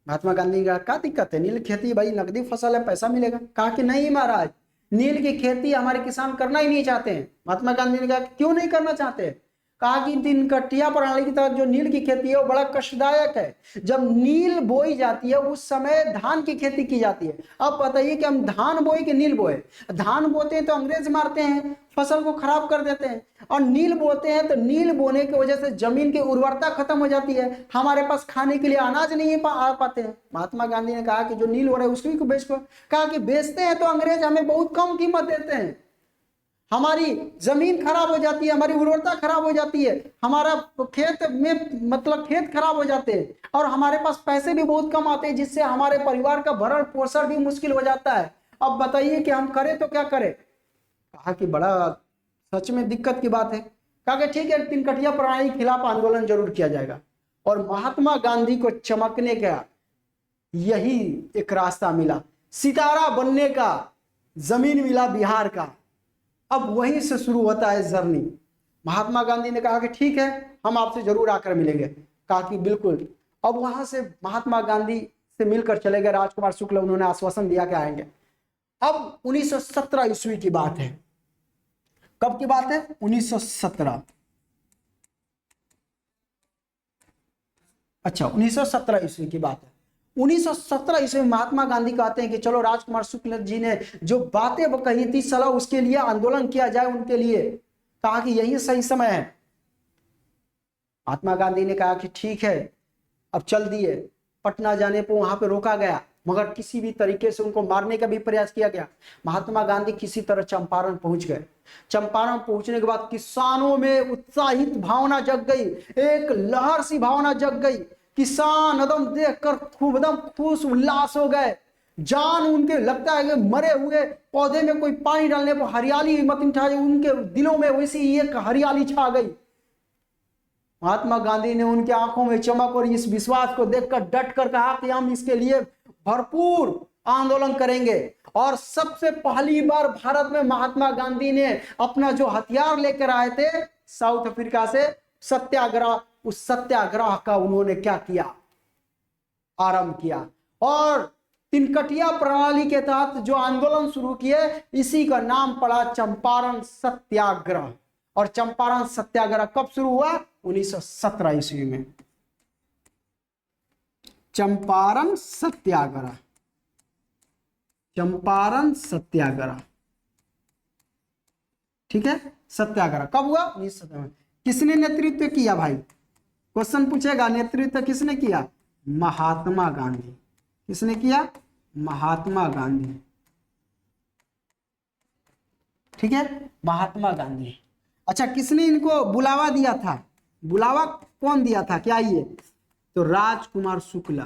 A: महात्मा गांधी का क्या दिक्कत है, नील खेती भाई नकदी फसल है, पैसा मिलेगा। कहा कि नहीं महाराज, नील की खेती हमारे किसान करना ही नहीं चाहते हैं। महात्मा गांधी ने कहा क्यों नहीं करना चाहते। कहा कि 3 कठिया प्रणाली की तहत जो नील की खेती है वो बड़ा कष्टदायक है। जब नील बोई जाती है उस समय धान की खेती की जाती है। अब बताइए कि हम धान बोए कि नील बोए। धान बोते हैं तो अंग्रेज मारते हैं, फसल को खराब कर देते हैं, और नील बोते हैं तो नील बोने की वजह से जमीन की उर्वरता खत्म हो जाती है, हमारे पास खाने के लिए अनाज नहीं आ पाते हैं। महात्मा गांधी ने कहा कि जो नील हो रहा है उसकी को बेच को। कहा कि बेचते हैं तो अंग्रेज हमें बहुत कम कीमत देते हैं, हमारी जमीन खराब हो जाती है, हमारी उर्वरता खराब हो जाती है, हमारा खेत में मतलब खेत खराब हो जाते हैं, और हमारे पास पैसे भी बहुत कम आते हैं, जिससे हमारे परिवार का भरण पोषण भी मुश्किल हो जाता है। अब बताइए कि हम करें तो क्या करें। कहा कि बड़ा सच में दिक्कत की बात है। कहा कि ठीक है, 3 कठिया प्रणाली के खिलाफ आंदोलन जरूर किया जाएगा। और महात्मा गांधी को चमकने का यही एक रास्ता मिला, सितारा बनने का जमीन मिला बिहार का। अब वहीं से शुरू होता है जर्नी। महात्मा गांधी ने कहा कि ठीक है, हम आपसे जरूर आकर मिलेंगे। कहा कि बिल्कुल। अब वहां से महात्मा गांधी से मिलकर चले गए राजकुमार शुक्ल, उन्होंने आश्वासन दिया कि आएंगे। अब 1917 ईस्वी की बात है। कब की बात है? 1917। अच्छा, 1917 ईस्वी की बात है। 1917 ईस्वी में महात्मा गांधी कहते हैं कि चलो राजकुमार शुक्ल जी ने जो बातें वो कही थी, चलो उसके लिए आंदोलन किया जाए। उनके लिए कहा कि यही सही समय है। महात्मा गांधी ने कहा कि ठीक है, अब चल दिए। पटना जाने पर वहां पे रोका गया, मगर किसी भी तरीके से उनको मारने का भी प्रयास किया गया। महात्मा गांधी किसी तरह चंपारण पहुंच गए। चंपारण पहुंचने के बाद किसानों में उत्साहित भावना जग गई, एक लहर सी भावना जग गई। किसान एकदम देखकर खूब एकदम खुश उल्लास हो गए। जान उनके लगता है कि मरे हुए पौधे में कोई पानी डालने पर हरियाली मत छा, उनके दिलों में वैसी एक हरियाली छा गई। महात्मा गांधी ने उनके आंखों में चमक और इस विश्वास को देखकर डट कर कहा कि हम इसके लिए भरपूर आंदोलन करेंगे। और सबसे पहली बार भारत में महात्मा गांधी ने अपना जो हथियार लेकर आए थे साउथ अफ्रीका से, सत्याग्रह, उस सत्याग्रह का उन्होंने क्या किया? आरंभ किया। और तिनकटिया प्रणाली के तहत जो आंदोलन शुरू किए, इसी का नाम पड़ा चंपारण सत्याग्रह। और चंपारण सत्याग्रह कब शुरू हुआ? 1917 ईस्वी में। चंपारण सत्याग्रह, चंपारण सत्याग्रह, ठीक है। सत्याग्रह कब हुआ? 1917 में। किसने नेतृत्व किया भाई? क्वेश्चन पूछेगा, नेतृत्व किसने किया? महात्मा गांधी। किसने किया? महात्मा गांधी, ठीक है, महात्मा गांधी। अच्छा, किसने इनको बुलावा दिया था? बुलावा कौन दिया था? क्या ये? तो राजकुमार शुक्ला,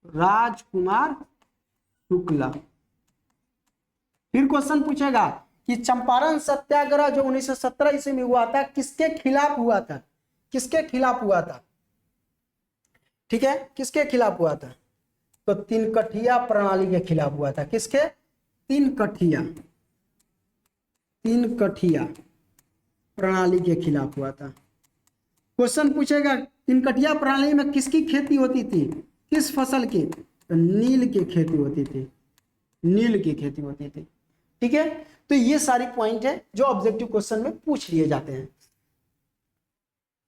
A: राजकुमार शुक्ला। फिर क्वेश्चन पूछेगा कि चंपारण सत्याग्रह जो 1917 ईस्वी में हुआ था, किसके खिलाफ हुआ था? किसके खिलाफ हुआ था? ठीक है, किसके खिलाफ हुआ था? तो तिनकठिया प्रणाली के खिलाफ हुआ था। किसके? तिनकठिया, तिनकठिया प्रणाली के खिलाफ हुआ था। क्वेश्चन पूछेगा तिनकठिया प्रणाली में किसकी खेती होती थी? किस फसल की? तो नील की खेती होती थी, नील की खेती होती थी, ठीक है। तो ये सारी पॉइंट है जो ऑब्जेक्टिव क्वेश्चन में पूछ लिए जाते हैं।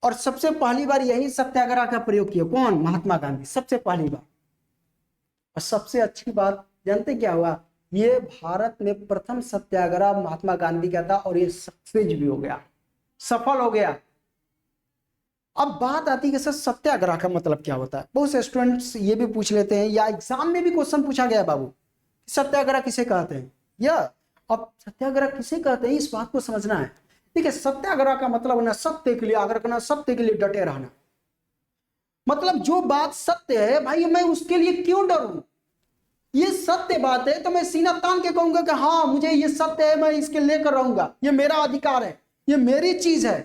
A: और सबसे पहली बार यही सत्याग्रह का प्रयोग किया कौन? महात्मा गांधी, सबसे पहली बार। और सबसे अच्छी बात जानते क्या हुआ? ये भारत में प्रथम सत्याग्रह महात्मा गांधी का था और ये सक्सेस भी हो गया, सफल हो गया। अब बात आती है कि सर सत्याग्रह का मतलब क्या होता है? बहुत से स्टूडेंट्स ये भी पूछ लेते हैं, या एग्जाम में भी क्वेश्चन पूछा गया बाबू, सत्याग्रह किसे कहते हैं? या अब सत्याग्रह किसे कहते हैं, इस बात को समझना है। ठीक है, सत्याग्रह का मतलब ना सत्य के लिए आग्रह करना, सत्य के लिए डटे रहना। मतलब जो बात सत्य है भाई, मैं उसके लिए क्यों डरूं? ये सत्य बात है तो मैं सीना तान के कहूंगा कि हाँ मुझे ये सत्य है, मैं इसके लेकर रहूंगा, ये मेरा अधिकार है, ये मेरी चीज है।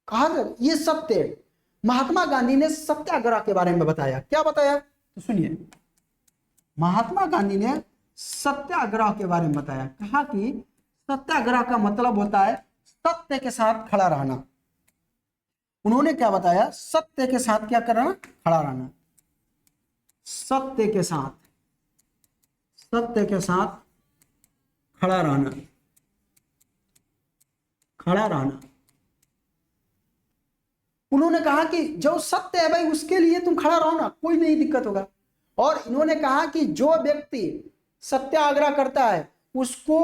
A: कहा ये सत्य है। महात्मा गांधी ने सत्याग्रह के बारे में बताया। क्या बताया? तो सुनिए, महात्मा गांधी ने सत्याग्रह के बारे में बताया। कहा कि सत्याग्रह का मतलब होता है सत्य के साथ खड़ा रहना। उन्होंने क्या बताया? सत्य के साथ क्या करना? खड़ा रहना। सत्य के साथ, सत्य के साथ खड़ा रहना, खड़ा रहना। उन्होंने कहा कि जो सत्य है भाई उसके लिए तुम खड़ा रहो ना, कोई नहीं दिक्कत होगा। और इन्होंने कहा कि जो व्यक्ति सत्याग्रह करता है उसको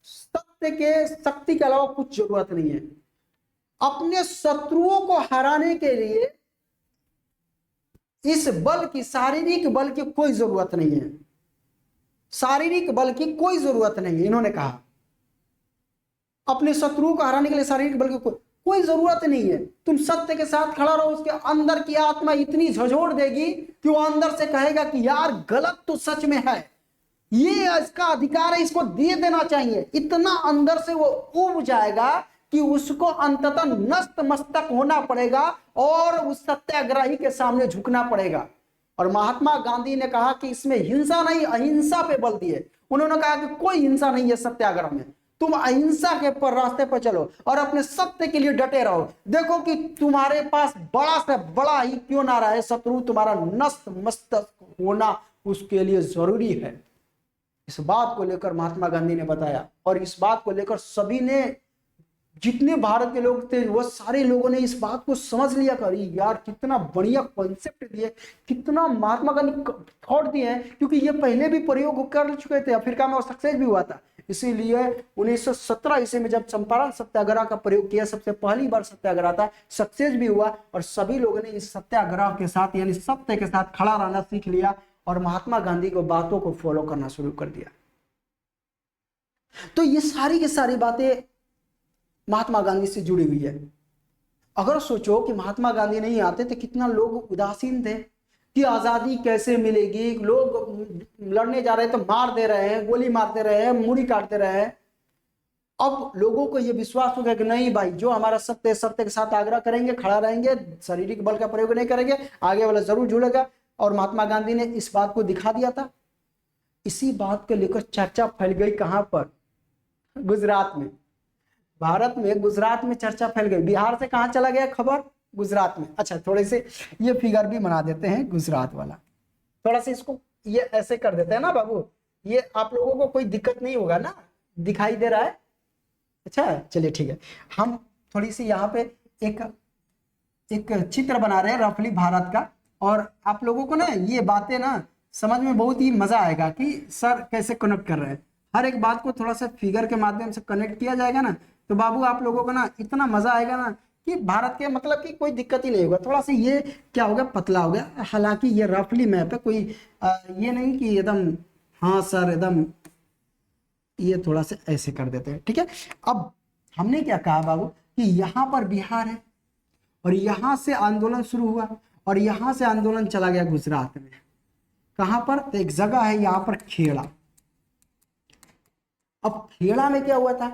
A: सत्य के शक्ति के अलावा कुछ जरूरत नहीं है। अपने शत्रुओं को हराने के लिए इस बल की, शारीरिक बल की कोई जरूरत नहीं है, शारीरिक बल की कोई जरूरत नहीं है। इन्होंने कहा अपने शत्रुओं को हराने के लिए शारीरिक बल की कोई जरूरत नहीं है। तुम सत्य के साथ खड़ा रहो, उसके अंदर की आत्मा इतनी झंझोड़ देगी कि वो अंदर से कहेगा कि यार गलत तो सच में है, ये इसका अधिकार है, इसको दे देना चाहिए। इतना अंदर से वो उब जाएगा कि उसको अंततः नस्त मस्तक होना पड़ेगा और उस सत्याग्रही के सामने झुकना पड़ेगा। और महात्मा गांधी ने कहा कि इसमें हिंसा नहीं, अहिंसा पे बल दिए। उन्होंने कहा कि कोई हिंसा नहीं है सत्याग्रह में, तुम अहिंसा के पर रास्ते पर चलो और अपने सत्य के लिए डटे रहो। देखो कि तुम्हारे पास बड़ा से बड़ा ही क्यों ना रहे शत्रु, तुम्हारा नस्त मस्तक होना उसके लिए जरूरी है। इस बात को लेकर महात्मा गांधी ने बताया और इस बात को लेकर सभी ने, जितने भारत के लोग थे वो सारे लोगों ने इस बात को समझ लिया कर यार कितना बढ़िया कॉन्सेप्ट दिए, कितना महात्मा गांधी थॉट दिए हैं, क्योंकि ये पहले भी प्रयोग कर चुके थे अफ्रीका में और सक्सेस भी हुआ था। इसीलिए 1917 ईस्वी में जब चंपारण सत्याग्रह का प्रयोग किया, सबसे पहली बार सत्याग्रह था, सक्सेस भी हुआ और सभी लोगों ने इस सत्याग्रह के साथ यानी सत्य के साथ खड़ा रहना सीख लिया और महात्मा गांधी को बातों को फॉलो करना शुरू कर दिया। तो ये सारी की सारी बातें महात्मा गांधी से जुड़ी हुई है। अगर सोचो कि महात्मा गांधी नहीं आते तो कितना लोग उदासीन थे कि आजादी कैसे मिलेगी, लोग लड़ने जा रहे हैं तो मार दे रहे हैं, गोली मार दे रहे हैं, मुड़ी काट दे रहे हैं। अब लोगों को यह विश्वास हो गया कि नहीं भाई, जो हमारा सत्य सत्य के साथ आग्रह करेंगे, खड़ा रहेंगे, शारीरिक बल का प्रयोग नहीं करेंगे, आगे वाला जरूर जुड़ेगा। और महात्मा गांधी ने इस बात को दिखा दिया था। इसी बात को लेकर चर्चा फैल गई कहां पर? गुजरात में। भारत में गुजरात में चर्चा फैल गई। बिहार से कहां चला गया खबर? गुजरात में। अच्छा, थोड़े से ये फिगर भी बना देते हैं गुजरात वाला, थोड़ा सा इसको ये ऐसे कर देते हैं ना बाबू, ये आप लोगों को कोई दिक्कत नहीं होगा ना, दिखाई दे रहा है? अच्छा चलिए ठीक है। हम थोड़ी सी यहाँ पे एक चित्र बना रहे हैं रफली भारत का, और आप लोगों को ना ये बातें ना समझ में बहुत ही मजा आएगा कि सर कैसे कनेक्ट कर रहे हैं। हर एक बात को थोड़ा सा फिगर के माध्यम से कनेक्ट किया जाएगा ना, तो बाबू आप लोगों को ना इतना मजा आएगा ना कि भारत के मतलब कि कोई दिक्कत ही नहीं होगा। थोड़ा सा ये क्या हो गया, पतला हो गया, हालांकि ये रफली मैप है, कोई ये नहीं कि एकदम, हाँ सर एकदम, ये थोड़ा सा ऐसे कर देते हैं, ठीक है। अब हमने क्या कहा बाबू कि यहाँ पर बिहार है और यहाँ से आंदोलन शुरू हुआ और यहाँ से आंदोलन चला गया गुजरात में। कहां पर? तो एक जगह है यहाँ पर खेड़ा। अब खेड़ा में क्या हुआ था?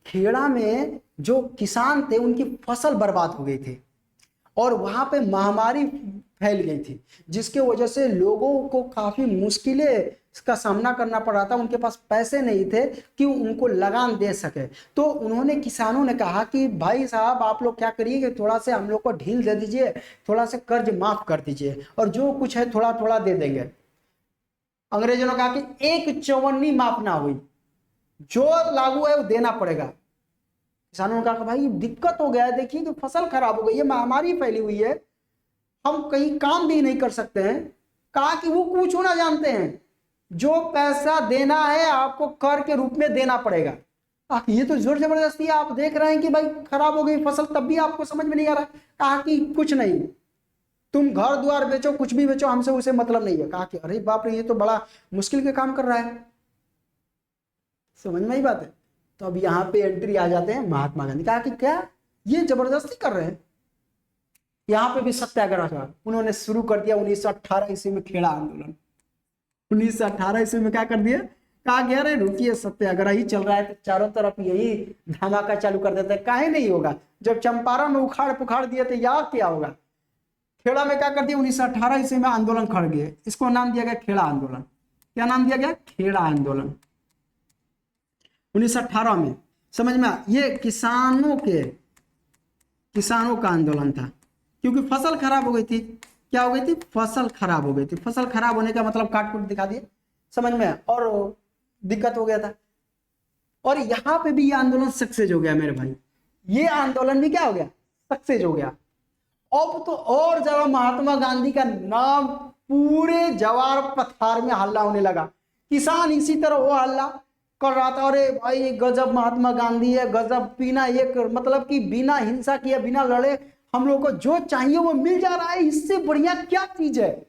A: खेड़ा में जो किसान थे उनकी फसल बर्बाद हो गई थी और वहां पे महामारी फैल गई थी, जिसके वजह से लोगों को काफी मुश्किलें का सामना करना पड़ रहा था। उनके पास पैसे नहीं थे कि उनको लगान दे सके। तो उन्होंने, किसानों ने कहा कि भाई साहब आप लोग क्या करिए कि थोड़ा से हम लोग को ढील दे दीजिए, थोड़ा से कर्ज माफ कर दीजिए और जो कुछ है थोड़ा थोड़ा दे देंगे। अंग्रेजों ने कहा कि एक चौवन्नी माफ ना हुई, जो लागू है वो देना पड़ेगा। किसानों ने कहा भाई दिक्कत हो गया है, देखिए कि फसल खराब हो गई है, महामारी फैली हुई है, हम कहीं काम भी नहीं कर सकते हैं। कहा कि वो कुछ होना जानते हैं, जो पैसा देना है आपको कर के रूप में देना पड़ेगा। ये तो जोर जबरदस्ती है, आप देख रहे हैं कि भाई खराब हो गई फसल, तब भी आपको समझ में नहीं आ रहा। कहा कि कुछ नहीं, तुम घर द्वार बेचो, कुछ भी बेचो, हमसे उसे मतलब नहीं है। कहा कि अरे बाप रे, ये तो बड़ा मुश्किल के काम कर रहा है। समझ में आई बात है? तो अब यहाँ पे एंट्री आ जाते हैं महात्मा गांधी। कहा कि क्या ये जबरदस्ती कर रहे हैं? यहाँ पे भी सत्याग्रह था, उन्होंने शुरू कर दिया 1918 ईस्वी में खेड़ा आंदोलन। 1918 ईस्वी में क्या कर दिया? कहा गया अरे रुकिए, सत्याग्रह ही चल रहा है तो चारों तरफ यही धमाका चालू कर देते हैं, काहे नहीं होगा। जब चंपारण में उखाड़ पुखाड़ दिए तो यहाँ क्या होगा। खेड़ा में क्या कर दिया? 1918 ईस्वी में आंदोलन खड़ गए, इसको नाम दिया गया खेड़ा आंदोलन। क्या नाम दिया गया? खेड़ा आंदोलन। 1918 में समझ में, ये किसानों का आंदोलन था, क्योंकि फसल खराब हो गई थी। क्या हो गई थी? फसल खराब हो गई थी। फसल खराब होने का मतलब काट कूट दिखा दिए, समझ में, और दिक्कत हो गया था। और यहाँ पे भी ये आंदोलन सक्सेस हो गया मेरे भाई, ये आंदोलन भी क्या हो गया? सक्सेस हो गया। अब तो और ज्यादा महात्मा गांधी का नाम पूरे जवार पठार में हल्ला होने लगा। किसान इसी तरह वो हल्ला कर रहा था, अरे भाई गजब महात्मा गांधी है, गजब, बिना एक मतलब कि बिना हिंसा किए, बिना लड़े हम लोग को जो चाहिए वो मिल जा रहा है, इससे बढ़िया क्या चीज है।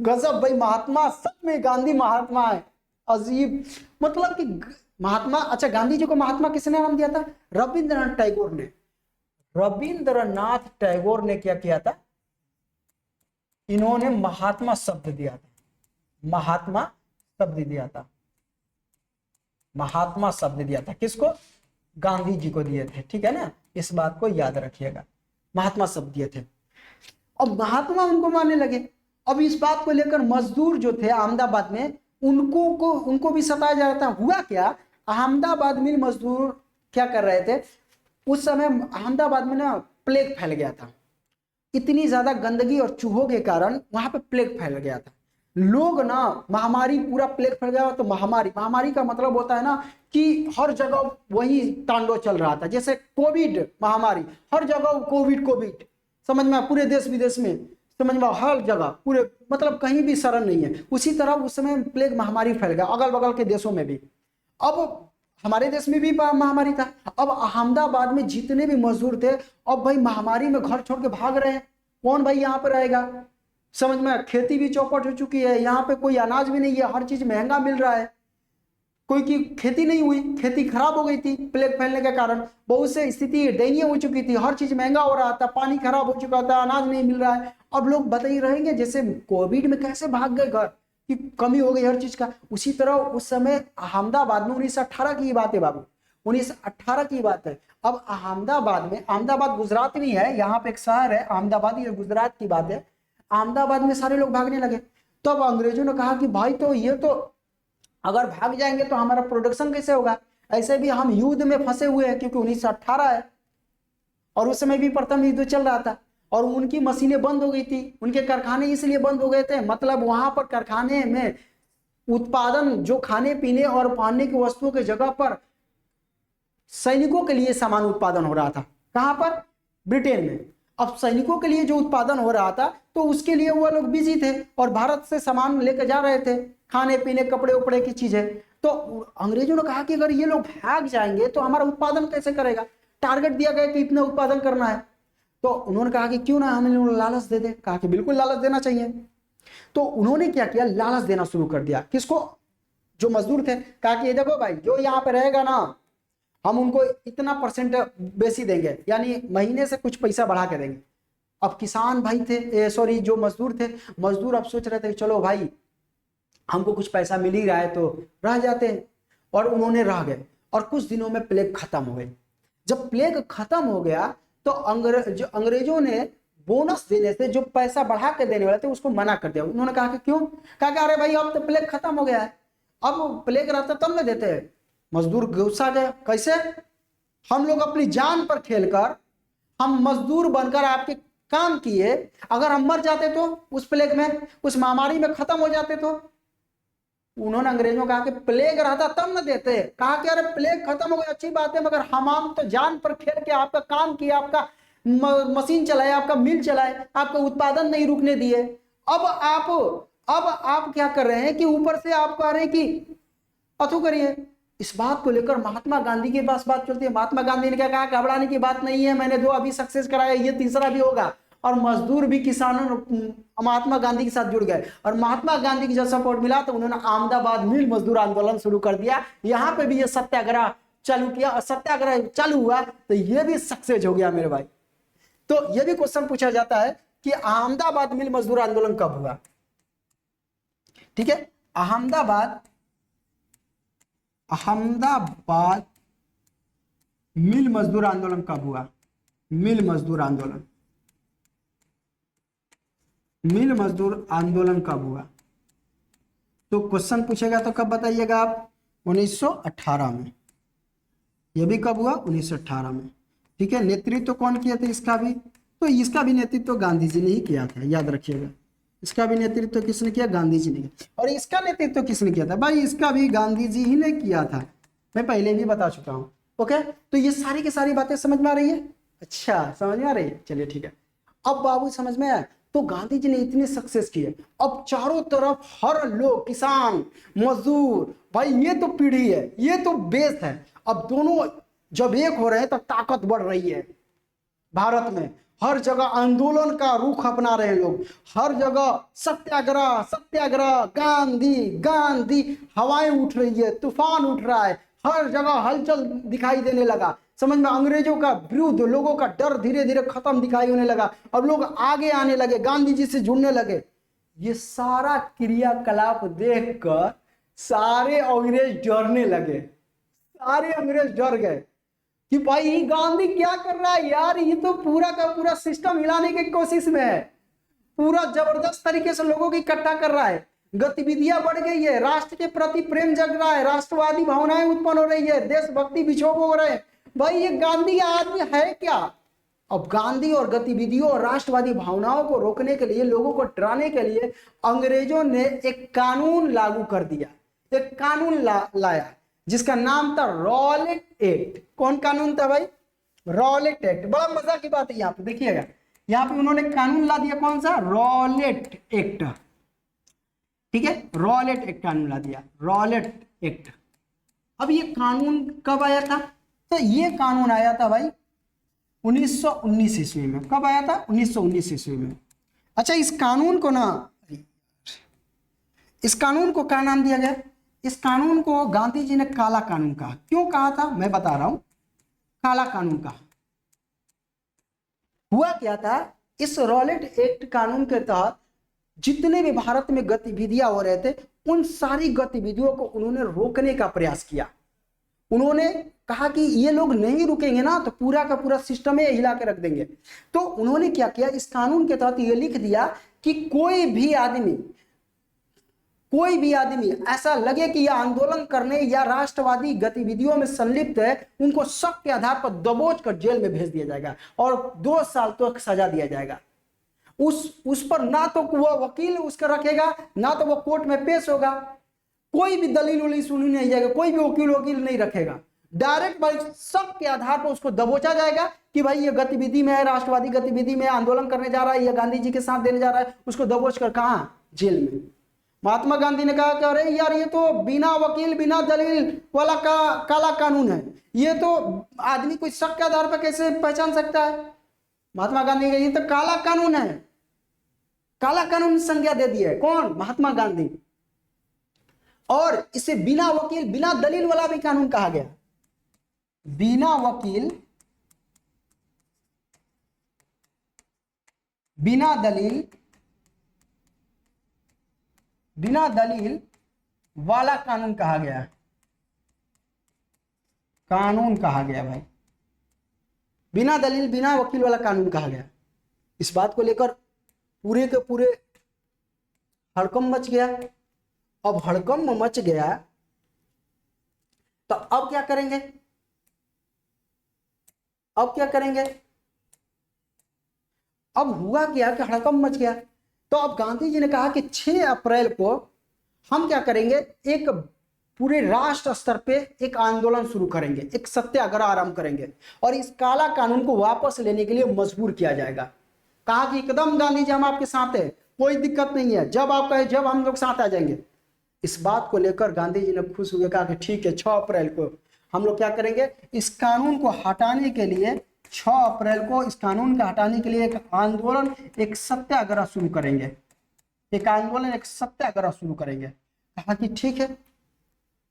A: गजब भाई, महात्मा सच में गांधी महात्मा है। अजीब मतलब कि महात्मा, अच्छा गांधी जी को महात्मा किसने नाम दिया था? रविंद्रनाथ टैगोर ने। रविंद्रनाथ टैगोर ने क्या किया था? इन्होंने महात्मा शब्द दिया था, महात्मा शब्द दिया था, महात्मा शब्द दिया था। किसको? गांधी जी को दिए थे, ठीक है ना, इस बात को याद रखिएगा, महात्मा शब्द दिए थे। अब महात्मा उनको मानने लगे। अब इस बात को लेकर मजदूर जो थे अहमदाबाद में, उनको भी सताया जा रहा था। हुआ क्या, अहमदाबाद में मजदूर क्या कर रहे थे उस समय? अहमदाबाद में ना प्लेग फैल गया था, इतनी ज्यादा गंदगी और चूहों के कारण वहां पे प्लेग फैल गया था। लोग ना, महामारी पूरा प्लेग फैल गया। तो महामारी, महामारी का मतलब होता है ना कि हर जगह वही तांडव चल रहा था। जैसे कोविड महामारी, हर जगह कोविड कोविड, समझ में, पूरे देश विदेश में, समझ में, हर जगह पूरे, मतलब कहीं भी शरण नहीं है। उसी तरह उस समय प्लेग महामारी फैल गया अगल बगल के देशों में भी। अब हमारे देश में भी महामारी था। अब अहमदाबाद में जितने भी मजदूर थे, अब भाई महामारी में घर छोड़ के भाग रहे हैं। कौन भाई यहाँ पर रहेगा, समझ में। खेती भी चौपट हो चुकी है, यहाँ पे कोई अनाज भी नहीं है, हर चीज महंगा मिल रहा है। कोई की खेती नहीं हुई, खेती खराब हो गई थी प्लेग फैलने के कारण, बहुत से स्थिति दयनीय हो चुकी थी, हर चीज महंगा हो रहा था, पानी खराब हो चुका था, अनाज नहीं मिल रहा है। अब लोग बताइए रहेंगे, जैसे कोविड में कैसे भाग गए घर कि कमी हो गई हर चीज का, उसी तरह उस समय अहमदाबाद में 1918 की बात है बाबू, 1918 की बात है। अब अहमदाबाद में, अहमदाबाद गुजरात नहीं है, यहाँ पे एक शहर है अहमदाबाद, ये गुजरात की बात है। अहमदाबाद में सारे लोग भागने लगे। तो अब अंग्रेजों ने कहा कि भाई तो ये तो अगर भाग जाएंगे तो हमारा प्रोडक्शन कैसे होगा, ऐसे भी हम युद्ध में फंसे हुए हैं, क्योंकि 1918 है और उस समय भी प्रथम युद्ध चल रहा था और उनकी मशीनें बंद हो गई थी, उनके कारखाने इसलिए बंद हो गए थे, मतलब वहां पर कारखाने में उत्पादन, जो खाने पीने और पहनने की वस्तुओं की जगह पर सैनिकों के लिए सामान उत्पादन हो रहा था। कहां पर, ब्रिटेन में। अब सैनिकों के लिए जो उत्पादन हो रहा था तो उसके लिए वो लोग बिजी थे और भारत से सामान लेकर जा रहे थे, खाने पीने कपड़े उपड़े की चीजें। तो अंग्रेजों ने कहा कि अगर ये लोग भाग जाएंगे तो हमारा उत्पादन कैसे करेगा, टारगेट दिया गया कि इतना उत्पादन करना है। तो उन्होंने कहा कि क्यों ना हम इन लोगों लालच दे दे। कहा कि बिल्कुल लालच देना चाहिए। तो उन्होंने क्या किया, लालच देना शुरू कर दिया। किसको, जो मजदूर थे। कहा कि ये देखो भाई, जो यहाँ पे रहेगा ना, हम उनको इतना परसेंट बेसी देंगे, यानी महीने से कुछ पैसा बढ़ा के देंगे। अब किसान भाई थे, सॉरी जो मजदूर थे, मजदूर अब सोच रहे थे चलो भाई हमको कुछ पैसा मिल ही रहा है तो रह जाते हैं, और उन्होंने रह गए। और कुछ दिनों में प्लेग खत्म हो गई। जब प्लेग खत्म हो गया तो अंग्रेजों ने बोनस देने से, जो पैसा बढ़ा के देने वाले थे, उसको मना कर दिया। उन्होंने कहा कि क्यों, कहा कि अरे भाई अब तो प्लेग खत्म हो गया है, अब प्लेग रहता तब न देते। मजदूर गुस्सा गए, कैसे, हम लोग अपनी जान पर खेलकर, हम मजदूर बनकर आपके काम किए, अगर हम मर जाते तो उस प्लेग में, उस महामारी में खत्म हो जाते तो। उन्होंने अंग्रेजों कहा कि प्लेग रहता तब न देते। कहा कि अरे प्लेग खत्म हो गया अच्छी बात है, मगर हम तो जान पर खेल के आपका काम किया, आपका मशीन चलाए, आपका मिल चलाए, आपका उत्पादन नहीं रुकने दिए। अब आप क्या कर रहे हैं कि ऊपर से आप कह रहे हैं कि अथू करिए। इस बात को लेकर महात्मा गांधी के पास बात चलती है। महात्मा गांधी ने क्या कहा, घबराने की बात नहीं है, मैंने 2 अभी सक्सेस कराया, ये तीसरा भी होगा। और मजदूर भी किसानों महात्मा गांधी के साथ जुड़ गए, और महात्मा गांधी की जब सपोर्ट मिला तो उन्होंने अहमदाबाद मिल मजदूर आंदोलन शुरू कर दिया। यहाँ पे भी ये सत्याग्रह चालू किया, और सत्याग्रह चालू हुआ तो ये भी सक्सेस हो गया मेरे भाई। तो ये भी क्वेश्चन पूछा जाता है कि अहमदाबाद मिल मजदूर आंदोलन कब हुआ। ठीक है, अहमदाबाद मिल मजदूर आंदोलन कब हुआ, मिल मजदूर आंदोलन कब हुआ। तो क्वेश्चन पूछेगा तो कब बताइएगा आप, 1918 में। यह भी कब हुआ, 1918 में। ठीक है, नेतृत्व कौन किया था इसका भी, तो इसका भी नेतृत्व गांधी जी ने ही किया था, याद रखिएगा। इसका भी नेतृत्व किसने किया, गांधी जी ने। और इसका नेतृत्व किसने किया था, भाई इसका भी गांधी जी ही ने किया था, मैं पहले भी बता चुका हूं। ओके, तो ये सारी की सारी बातें समझ में आ रही है। अच्छा, समझ में आ रही है, चलिए ठीक है। अब बाबू समझ में आया। तो गांधी जी ने इतने सक्सेस किए, अब चारों तरफ हर लोग, किसान, मजदूर, भाई ये तो पीढ़ी है, ये तो बेस है। अब दोनों जब एक हो रहे हैं तो ताकत बढ़ रही है भारत में। हर जगह आंदोलन का रुख अपना रहे हैं लोग, हर जगह सत्याग्रह सत्याग्रह, गांधी गांधी, हवाएं उठ रही है, तूफान उठ रहा है, हर जगह हलचल दिखाई देने लगा। समझ में, अंग्रेजों का विरुद्ध लोगों का डर धीरे धीरे खत्म दिखाई होने लगा। अब लोग आगे आने लगे, गांधी जी से जुड़ने लगे। ये सारा क्रियाकलाप देखकर सारे अंग्रेज डरने लगे, सारे अंग्रेज डर गए कि भाई गांधी क्या कर रहा है यार, ये तो पूरा का पूरा सिस्टम हिलाने की कोशिश में है, पूरा जबरदस्त तरीके से लोगों को इकट्ठा कर रहा है, गतिविधियां बढ़ गई है, राष्ट्र के प्रति प्रेम जग रहा है, राष्ट्रवादी भावनाएं उत्पन्न हो रही है, देशभक्ति विक्षोभ हो रहे हैं। भाई ये गांधी आदमी है क्या। अब गांधी और गतिविधियों और राष्ट्रवादी भावनाओं को रोकने के लिए, लोगों को डराने के लिए अंग्रेजों ने एक कानून लागू कर दिया, एक कानून लाया जिसका नाम था रॉलेट एक्ट। कौन कानून था भाई? Rowlatt act. बड़ा मजा की बात है, यहाँ पे देखिएगा, यहाँ पे उन्होंने कानून ला दिया, कौन सा? Rowlatt act. ठीक है, रॉलेट एक्ट कानून ला दिया, रॉलेट एक्ट। अब ये कानून कब आया था? तो ये कानून आया था भाई 1919 ईस्वी में। कब आया था? 1919 ईस्वी में। अच्छा, इस कानून को क्या नाम दिया गया? इस कानून को गांधी जी ने काला कानून कहा। क्यों कहा था मैं बता रहा हूं, काला कानून कहा। हुआ क्या था, इस रॉलेट एक्ट कानून के तहत जितने भी भारत में गतिविधियां हो रहे थे, उन सारी गतिविधियों को उन्होंने रोकने का प्रयास किया। उन्होंने कहा कि ये लोग नहीं रुकेंगे ना तो पूरा का पूरा सिस्टम ही हिला के रख देंगे। तो उन्होंने क्या किया, इस कानून के तहत ये लिख दिया कि कोई भी आदमी ऐसा लगे कि यह आंदोलन करने या राष्ट्रवादी गतिविधियों में संलिप्त है, उनको शक के आधार पर दबोच कर जेल में भेज दिया जाएगा और 2 साल तक सजा दिया जाएगा। उस पर ना तो वो वकील उसका रखेगा, ना तो वो कोर्ट में पेश होगा, कोई भी दलील उलील सुनी नहीं जाएगा, कोई भी वकील नहीं रखेगा। डायरेक्ट भाई शक के आधार पर उसको दबोचा जाएगा कि भाई ये गतिविधि में है, राष्ट्रवादी गतिविधि में आंदोलन करने जा रहा है, ये गांधी जी के साथ देने जा रहा है, उसको दबोच कर कहां? जेल में। महात्मा गांधी ने कहा कि अरे यार, ये तो बिना वकील बिना दलील वाला काला कानून है, ये तो आदमी कोई शक के आधार पर कैसे पहचान सकता है? महात्मा गांधी ने ये तो काला कानून है, काला कानून संज्ञा दे दी है। कौन? महात्मा गांधी। और इसे बिना वकील बिना दलील वाला भी कानून कहा गया। बिना वकील बिना दलील वाला कानून कहा गया, कानून कहा गया भाई, बिना दलील बिना वकील वाला कानून कहा गया। इस बात को लेकर पूरे के पूरे हड़कंप मच गया। अब हड़कंप मच गया तो अब क्या करेंगे? अब हुआ क्या कि हड़कंप मच गया। तो अब गांधी जी ने कहा कि 6 अप्रैल को हम क्या करेंगे, एक पूरे राष्ट्र स्तर पे एक आंदोलन शुरू करेंगे, एक सत्याग्रह आरंभ करेंगे और इस काला कानून को वापस लेने के लिए मजबूर किया जाएगा। कहा कि एकदम गांधी जी हम आपके साथ हैं, कोई दिक्कत नहीं है, जब आप कहे जब हम लोग साथ आ जाएंगे। इस बात को लेकर गांधी जी ने खुश हुए, कहा कि ठीक है 6 अप्रैल को हम लोग क्या करेंगे, इस कानून को हटाने के लिए 6 अप्रैल को इस कानून का हटाने के लिए एक आंदोलन, एक सत्याग्रह शुरू करेंगे, एक सत्याग्रह शुरू करेंगे। कहा कि ठीक है,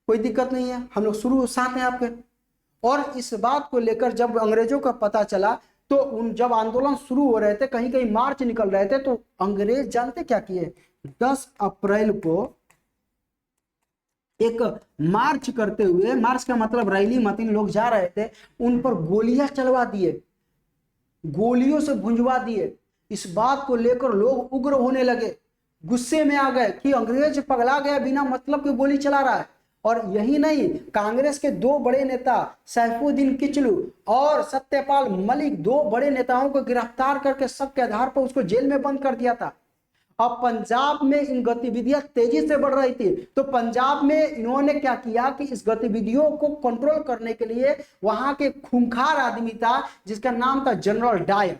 A: कोई दिक्कत नहीं है, हम लोग शुरू साथ हैं आपके। और इस बात को लेकर जब अंग्रेजों का पता चला तो जब आंदोलन शुरू हो रहे थे, कहीं कहीं मार्च निकल रहे थे, तो अंग्रेज जानते क्या किए, 10 अप्रैल को एक मार्च करते हुए, मार्च का मतलब रैली मतीन लोग जा रहे थे, उन पर गोलियां चलवा दिए, गोलियों से भुंजवा दिए। इस बात को लेकर लोग उग्र होने लगे, गुस्से में आ गए कि अंग्रेज पगला गया, बिना मतलब के गोली चला रहा है। और यही नहीं, कांग्रेस के 2 बड़े नेता सैफुद्दीन किचलू और सत्यपाल मलिक, 2 बड़े नेताओं को गिरफ्तार करके शक के आधार पर उसको जेल में बंद कर दिया था। अब पंजाब में इन गतिविधियां तेजी से बढ़ रही थी, तो पंजाब में इन्होंने क्या किया कि इस गतिविधियों को कंट्रोल करने के लिए वहां के खूंखार आदमी था जिसका नाम था जनरल डायर,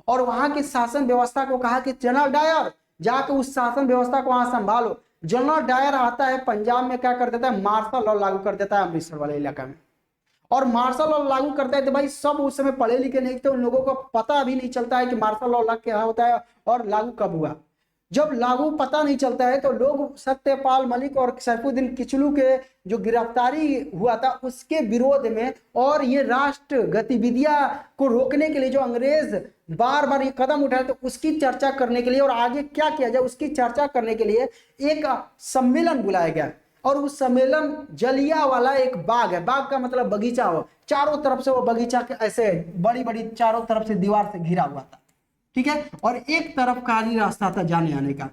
A: और वहां की शासन व्यवस्था को कहा कि जनरल डायर जाकर उस शासन व्यवस्था को वहां संभालो। जनरल डायर आता है पंजाब में, क्या कर देता है, मार्शल लॉ लागू कर देता है अमृतसर वाले इलाका में। और मार्शल लॉ लागू करता है तो भाई सब उस समय पढ़े लिखे नहीं थे, उन लोगों को पता भी नहीं चलता है कि मार्शल लॉ क्या होता है और लागू कब हुआ। जब लागू पता नहीं चलता है तो लोग सत्यपाल मलिक और सैफुद्दीन किचलू के जो गिरफ्तारी हुआ था उसके विरोध में, और ये राष्ट्र गतिविधियां को रोकने के लिए जो अंग्रेज बार बार ये कदम उठाए, तो उसकी चर्चा करने के लिए और आगे क्या किया जाए उसकी चर्चा करने के लिए एक सम्मेलन बुलाया गया। और उस सम्मेलन जलियांवाला एक बाग है, बाग का मतलब बगीचा हो, चारों तरफ से वो बगीचा के ऐसे बड़ी बड़ी चारों तरफ से दीवार से घिरा हुआ था, ठीक है, और एक तरफ का ही रास्ता था जाने आने का,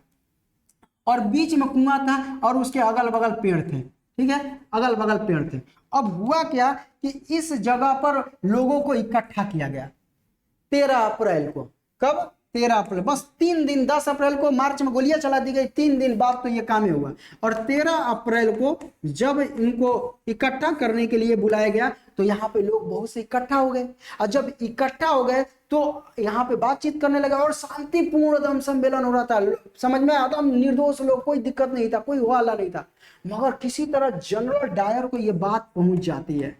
A: और बीच में कुआं था और उसके अगल बगल पेड़ थे, ठीक है, अगल बगल पेड़ थे। अब हुआ क्या कि इस जगह पर लोगों को इकट्ठा किया गया, 13 अप्रैल को। कब? 13 अप्रैल। बस 3 दिन, 10 अप्रैल को मार्च में गोलियां चला दी गई, 3 दिन बाद तो ये काम ही हुआ। और 13 अप्रैल को जब इनको इकट्ठा करने के लिए बुलाया गया तो यहाँ पे लोग बहुत से इकट्ठा हो गए। और जब इकट्ठा हो गए तो यहाँ पे बातचीत करने लगा और शांतिपूर्ण एकदम सम्मेलन हो रहा था। समझ में एकदम निर्दोष लोग, कोई दिक्कत नहीं था, कोई हल्ला नहीं था। मगर किसी तरह जनरल डायर को ये बात पहुंच जाती है,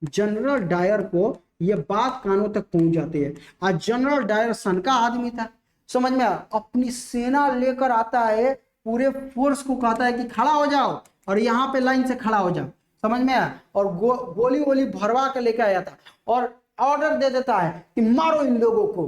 A: जनरल डायर को ये बात कानों तक पहुंच जाती है। आज जनरल डायर सन का आदमी था, समझ में, अपनी सेना लेकर आता है, पूरे फोर्स को कहता है कि खड़ा हो जाओ और यहाँ पे लाइन से खड़ा हो जाओ, समझ में आया। और गोली वोली भरवा के लेकर आया था और ऑर्डर दे देता है कि मारो इन लोगों को।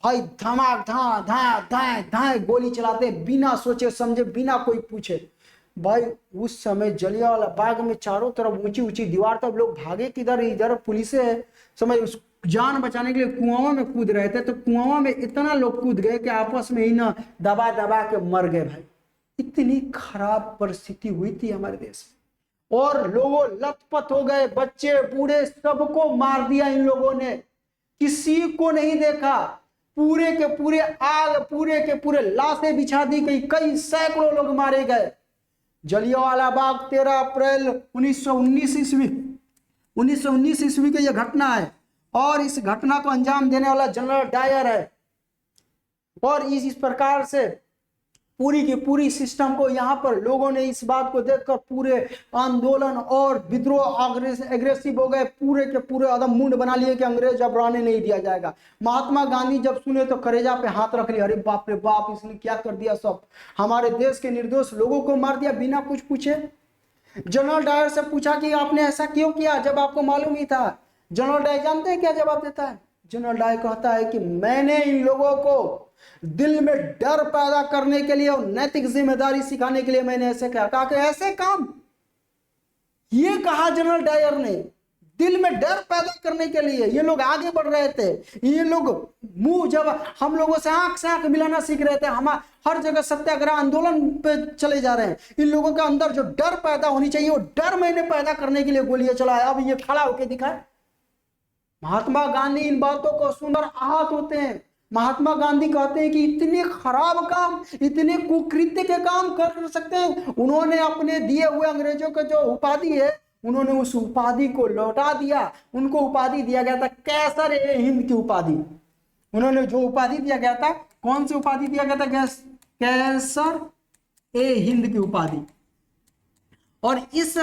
A: भाई धमाक धा धा धा धा गोली चलाते बिना सोचे समझे, बिना कोई पूछे। भाई उस समय जलियांवाला बाग में चारों तरफ ऊंची ऊंची दीवार, तब लोग भागे किधर, इधर पुलिस है, समझ, उस जान बचाने के लिए कुआं में कूद रहे थे। तो कुआं में इतना लोग कूद गए कि आपस में ही ना दबा दबा के मर गए। भाई इतनी खराब परिस्थिति हुई थी हमारे देश में, और लोगों लथपथ हो गए, बच्चे बूढ़े सबको मार दिया इन लोगों ने, किसी को नहीं देखा। पूरे के पूरे आग, पूरे के पूरे लाशें बिछा दी गई, कई सैकड़ों लोग मारे गए। जलियांवाला बाग 13 अप्रैल 1919 ईस्वी 1919 ईस्वी की यह घटना है, और इस घटना को अंजाम देने वाला जनरल डायर है। और इस प्रकार से पूरी की पूरी सिस्टम को यहाँ पर लोगों ने इस बात को देखकर पूरे आंदोलन और विद्रोह एग्रेसिव हो गए, पूरे के पूरे एकदम मुंड बना लिए कि अंग्रेज अब रहने नहीं दिया जाएगा। महात्मा गांधी जब सुने तो करेजा पे हाथ रख लिया, अरे बाप रे बाप, इसने क्या कर दिया, सब हमारे देश के निर्दोष लोगों को मार दिया बिना कुछ पूछे। जनरल डायर से पूछा कि आपने ऐसा क्यों किया जब आपको मालूम ही था। जनरल डायर जानते हैं क्या जवाब देता है? जनरल डायर कहता है कि मैंने इन लोगों को दिल में डर पैदा करने के लिए और नैतिक जिम्मेदारी सिखाने के लिए मैंने ऐसे कहा कि ऐसे काम, ये कहा जनरल डायर ने, दिल में डर पैदा करने के लिए। ये लोग आगे बढ़ रहे थे, ये लोग मुंह, जब हम लोगों से आंख मिलाना सीख रहे थे, हम हर जगह सत्याग्रह आंदोलन पे चले जा रहे हैं, इन लोगों के अंदर जो डर पैदा होनी चाहिए वो डर मैंने पैदा करने के लिए गोलियां चलाया। अब ये खड़ा होकर दिखाए। महात्मा गांधी इन बातों को सुनकर आहत होते हैं। महात्मा गांधी कहते हैं कि इतने खराब काम, इतने कुकृत्य के काम कर सकते हैं। उन्होंने अपने दिए हुए अंग्रेजों का जो उपाधि है, उन्होंने उस उपाधि को लौटा दिया। उनको उपाधि दिया गया था कैसर ए हिंद की उपाधि। उन्होंने जो उपाधि दिया गया था, कौन सी उपाधि दिया गया था? कैसर ए हिंद की उपाधि। और इस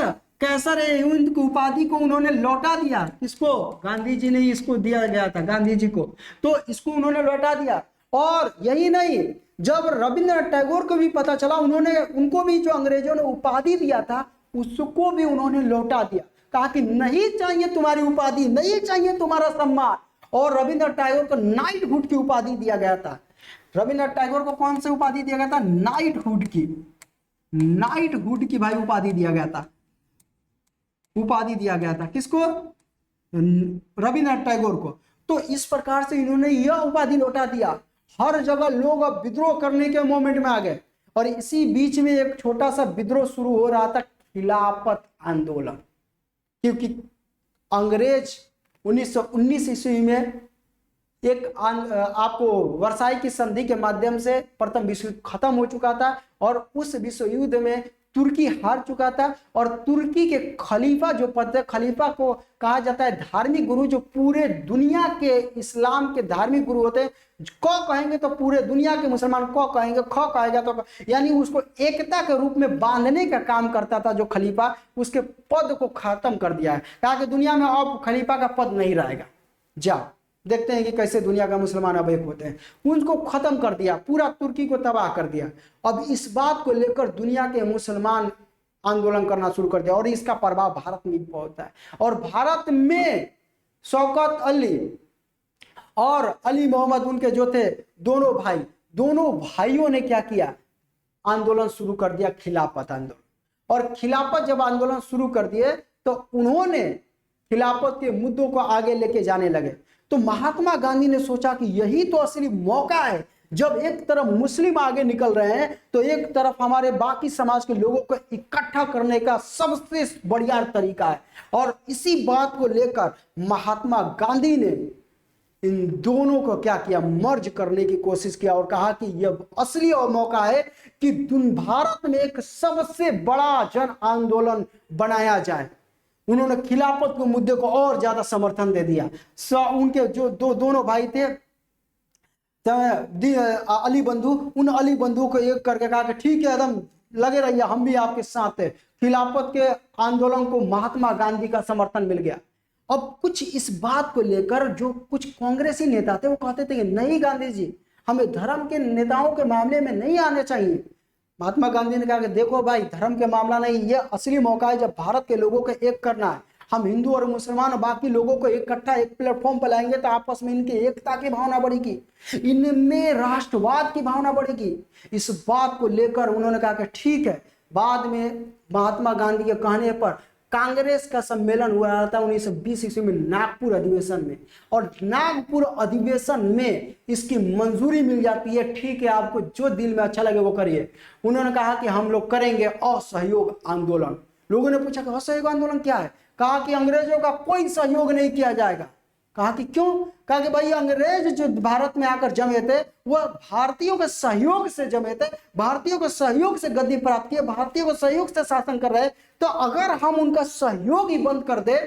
A: कैसर ए हिंद की उपाधि को उन्होंने लौटा दिया। किसको? गांधी जी ने इसको दिया गया था, गांधी जी को, तो इसको उन्होंने लौटा दिया। और यही नहीं, जब रविंद्रनाथ टैगोर को भी पता चला, उनको भी जो अंग्रेजों ने उपाधि दिया था उसको भी उन्होंने लौटा दिया। कहा कि नहीं चाहिए तुम्हारी उपाधि, नहीं चाहिए तुम्हारा सम्मान। और रविंद्रनाथ टैगोर को नाइटहुड की उपाधि दिया गया था। रविंद्रनाथ टैगोर को कौन सी उपाधि दिया गया था? नाइटहुड की, नाइटहुड की भाई उपाधि दिया गया था, उपाधि दिया गया था। किसको? रविंद्रनाथ टैगोर को। तो इस प्रकार से इन्होंने यह उपाधि लौटा दिया। हर जगह लोग अब विद्रोह करने के मोमेंट में आ गए। और इसी बीच में एक छोटा सा विद्रोह शुरू हो रहा था, खिलाफत आंदोलन। क्योंकि अंग्रेज 1919 ईस्वी में एक आपको वर्साई की संधि के माध्यम से प्रथम विश्व युद्ध खत्म हो चुका था, और उस विश्व युद्ध में तुर्की हार चुका था। और तुर्की के खलीफा जो पद है, खलीफा को कहा जाता है धार्मिक गुरु, जो पूरे दुनिया के इस्लाम के धार्मिक गुरु होते हैं। क कहेंगे तो पूरे दुनिया के मुसलमान क कहेंगे, ख कहेगा तो यानी उसको एकता के रूप में बांधने का काम करता था जो खलीफा। उसके पद को खत्म कर दिया है, कहा कि दुनिया में अब खलीफा का पद नहीं रहेगा। जाओ देखते हैं कि कैसे दुनिया का मुसलमान अब एक होते हैं। उनको खत्म कर दिया, पूरा तुर्की को तबाह कर दिया। अब इस बात को लेकर दुनिया के मुसलमान आंदोलन करना शुरू कर दिया, और इसका प्रभाव भारत में भी पहुंचता है। और भारत में शौकत अली और अली मोहम्मद, उनके जो थे दोनों भाई, दोनों भाइयों ने क्या किया? आंदोलन शुरू कर दिया, खिलाफत आंदोलन। और खिलाफत जब आंदोलन शुरू कर दिए तो उन्होंने खिलाफत के मुद्दों को आगे लेके जाने लगे। तो महात्मा गांधी ने सोचा कि यही तो असली मौका है, जब एक तरफ मुस्लिम आगे निकल रहे हैं तो एक तरफ हमारे बाकी समाज के लोगों को इकट्ठा करने का सबसे बढ़िया तरीका है। और इसी बात को लेकर महात्मा गांधी ने इन दोनों को क्या किया, मर्ज करने की कोशिश किया और कहा कि यह असली और मौका है कि भारत में एक सबसे बड़ा जन आंदोलन बनाया जाए। उन्होंने खिलाफत के मुद्दे को और ज्यादा समर्थन दे दिया। उनके जो दोनों भाई थे अली बंधु, उन अली बंधु को एक करके कहा कि ठीक है एकदम लगे रहिए, हम भी आपके साथ है। खिलाफत के आंदोलन को महात्मा गांधी का समर्थन मिल गया। अब कुछ इस बात को लेकर जो कुछ कांग्रेसी नेता थे वो कहते थे कि नहीं गांधी जी, हमें धर्म के नेताओं के मामले में नहीं आने चाहिए। महात्मा गांधी ने कहा कि देखो भाई, धर्म के मामला नहीं, ये असली मौका है जब भारत के लोगों को एक करना है। हम हिंदू और मुसलमान और बाकी लोगों को इकट्ठा एक प्लेटफॉर्म पर लाएंगे तो आपस में इनकी एकता की भावना बढ़ेगी, इनमें राष्ट्रवाद की भावना बढ़ेगी। इस बात को लेकर उन्होंने कहा कि ठीक है। बाद में महात्मा गांधी के कहने पर कांग्रेस का सम्मेलन हुआ था 1920 ईस्वी में नागपुर अधिवेशन में, और नागपुर अधिवेशन में इसकी मंजूरी मिल जाती है। ठीक है, आपको जो दिल में अच्छा लगे वो करिए। उन्होंने कहा कि हम लोग करेंगे असहयोग आंदोलन। लोगों ने पूछा कि असहयोग आंदोलन क्या है? कहा कि अंग्रेजों का कोई सहयोग नहीं किया जाएगा। कहा कि क्यों? कहा कि भाई अंग्रेज जो भारत में आकर जमे थे वह भारतीयों के सहयोग से जमे थे, भारतीयों के सहयोग से गद्दी प्राप्त किए, भारतीयों के सहयोग से शासन कर रहे। तो अगर हम उनका सहयोग ही बंद कर दे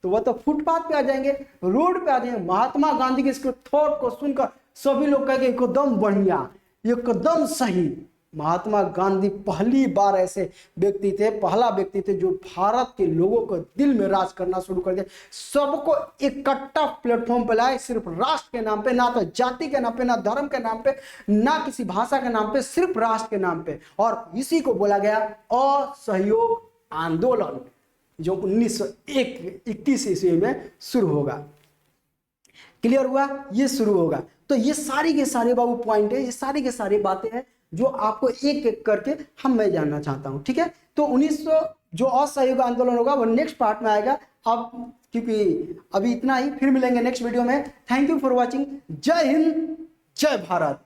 A: तो वह तो फुटपाथ पे आ जाएंगे, रोड पे आ जाएंगे। महात्मा गांधी के इसको थॉट को सुनकर सभी लोग कहेंगे एकदम बढ़िया, एकदम सही। महात्मा गांधी पहली बार ऐसे व्यक्ति थे, पहला व्यक्ति थे जो भारत के लोगों को दिल में राज करना शुरू कर दिया। सबको इकट्ठा प्लेटफॉर्म पर लाए, सिर्फ राष्ट्र के नाम पे, ना तो जाति के नाम पे, ना धर्म के नाम पे, ना किसी भाषा के नाम पे, सिर्फ राष्ट्र के नाम पे। और इसी को बोला गया असहयोग आंदोलन, जो 1921 ईस्वी में शुरू होगा। क्लियर हुआ? ये शुरू होगा। तो ये सारी के सारे बाबू पॉइंट है, ये सारी के सारी बातें हैं जो आपको एक एक करके मैं जानना चाहता हूं। ठीक है, तो 1900 जो असहयोग आंदोलन होगा वो नेक्स्ट पार्ट में आएगा। अब क्योंकि अभी इतना ही, फिर मिलेंगे नेक्स्ट वीडियो में। Thank you for watching. जय हिंद, जय भारत।